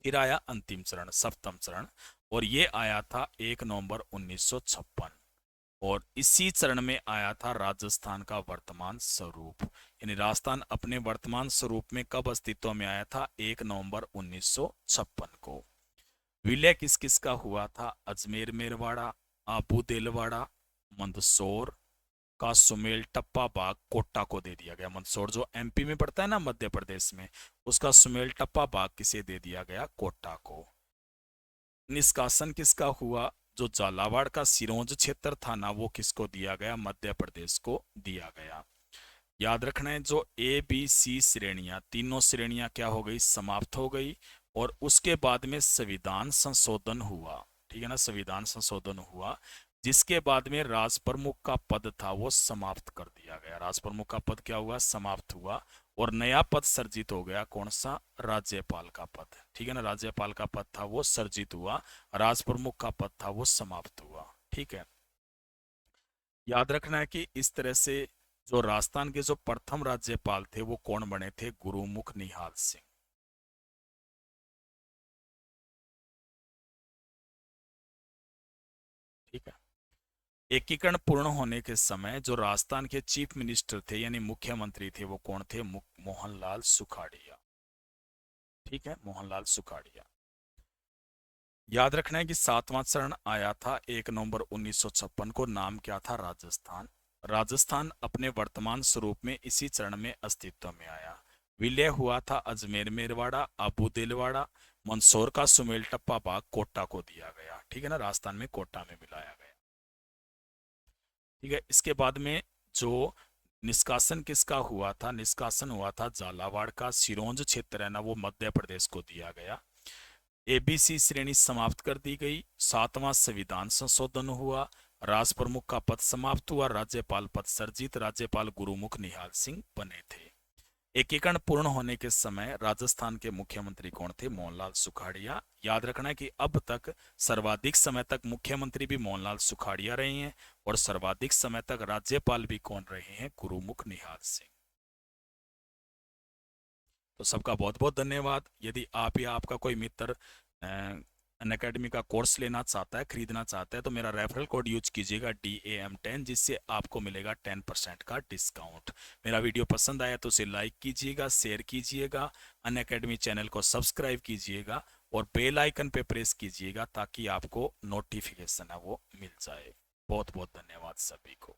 फिर आया अंतिम चरण, सप्तम चरण, और ये आया था 1 नवंबर 1956। और इसी चरण में आया था राजस्थान का वर्तमान स्वरूप। यानी राजस्थान अपने वर्तमान स्वरूप में कब अस्तित्व में आया था? 1 नवंबर 1956 को। विलय किस किस का हुआ था? अजमेर मेरवाड़ा, आबू देलवाड़ा, मंदसौर का सुमेल टप्पा बाग कोटा को दे दिया गया। मंदसौर जो एमपी में पड़ता है ना, मध्य प्रदेश में, उसका सुमेल टप्पा बाग किसे दे दिया गया? कोटा को। निष्कासन किसका हुआ? जो झालावाड़ का सिरोंज क्षेत्र था ना, वो किसको दिया गया? मध्य प्रदेश को दिया गया। याद रखना है, जो ए बी सी श्रेणियां, तीनों श्रेणियां क्या हो गई? समाप्त हो गई। और उसके बाद में संविधान संशोधन हुआ। ठीक है ना, संविधान संशोधन हुआ, जिसके बाद में राज प्रमुख का पद था वो समाप्त कर दिया गया। राज प्रमुख का पद क्या हुआ? समाप्त हुआ और नया पद सर्जित हो गया। कौन सा? राज्यपाल का पद। ठीक है ना, राज्यपाल का पद था वो सर्जित हुआ, राज प्रमुख का पद था वो समाप्त हुआ। ठीक है, याद रखना है कि इस तरह से जो राजस्थान के जो प्रथम राज्यपाल थे वो कौन बने थे? गुरुमुख निहाल सिंह। ठीक है, एकीकरण पूर्ण होने के समय जो राजस्थान के चीफ मिनिस्टर थे यानी मुख्यमंत्री थे वो कौन थे? मोहनलाल सुखाड़िया। ठीक है, मोहनलाल सुखाड़िया। याद रखना है कि 7वां चरण आया था 1 नवंबर 1956 को। नाम क्या था? राजस्थान। राजस्थान अपने वर्तमान स्वरूप में इसी चरण में अस्तित्व में आया। विलय हुआ था अजमेर मेरवाड़ा, आबू देलवाड़ा, मंदसौर का सुमेल टप्पा बाग कोटा को दिया गया। ठीक है ना, राजस्थान में कोटा में मिलाया गया। ठीक है, इसके बाद में जो निष्कासन किसका हुआ था? निष्कासन हुआ था झालावाड़ का सिरोंज क्षेत्र है ना, वो मध्य प्रदेश को दिया गया। एबीसी श्रेणी समाप्त कर दी गई। 7वां संविधान संशोधन हुआ, राज प्रमुख का पद समाप्त हुआ, राज्यपाल पद सर्जित, राज्यपाल गुरुमुख निहाल सिंह बने थे। एकीकरण पूर्ण होने के समय राजस्थान के मुख्यमंत्री कौन थे? मोहनलाल सुखाड़िया। याद रखना है कि अब तक सर्वाधिक समय तक मुख्यमंत्री भी मोहनलाल सुखाड़िया रहे हैं और सर्वाधिक समय तक राज्यपाल भी कौन रहे हैं? गुरुमुख निहाल सिंह। तो सबका बहुत बहुत धन्यवाद। यदि आप या आपका कोई मित्र अन अकेडमी का कोर्स लेना चाहता है, खरीदना चाहता है, तो मेरा रेफरल कोड यूज कीजिएगा DAM10, जिससे आपको मिलेगा 10% का डिस्काउंट। मेरा वीडियो पसंद आया तो उसे लाइक कीजिएगा, शेयर कीजिएगा, अन अकेडमी चैनल को सब्सक्राइब कीजिएगा और बेल आइकन पे प्रेस कीजिएगा ताकि आपको नोटिफिकेशन है वो मिल जाए। बहुत बहुत धन्यवाद सभी को।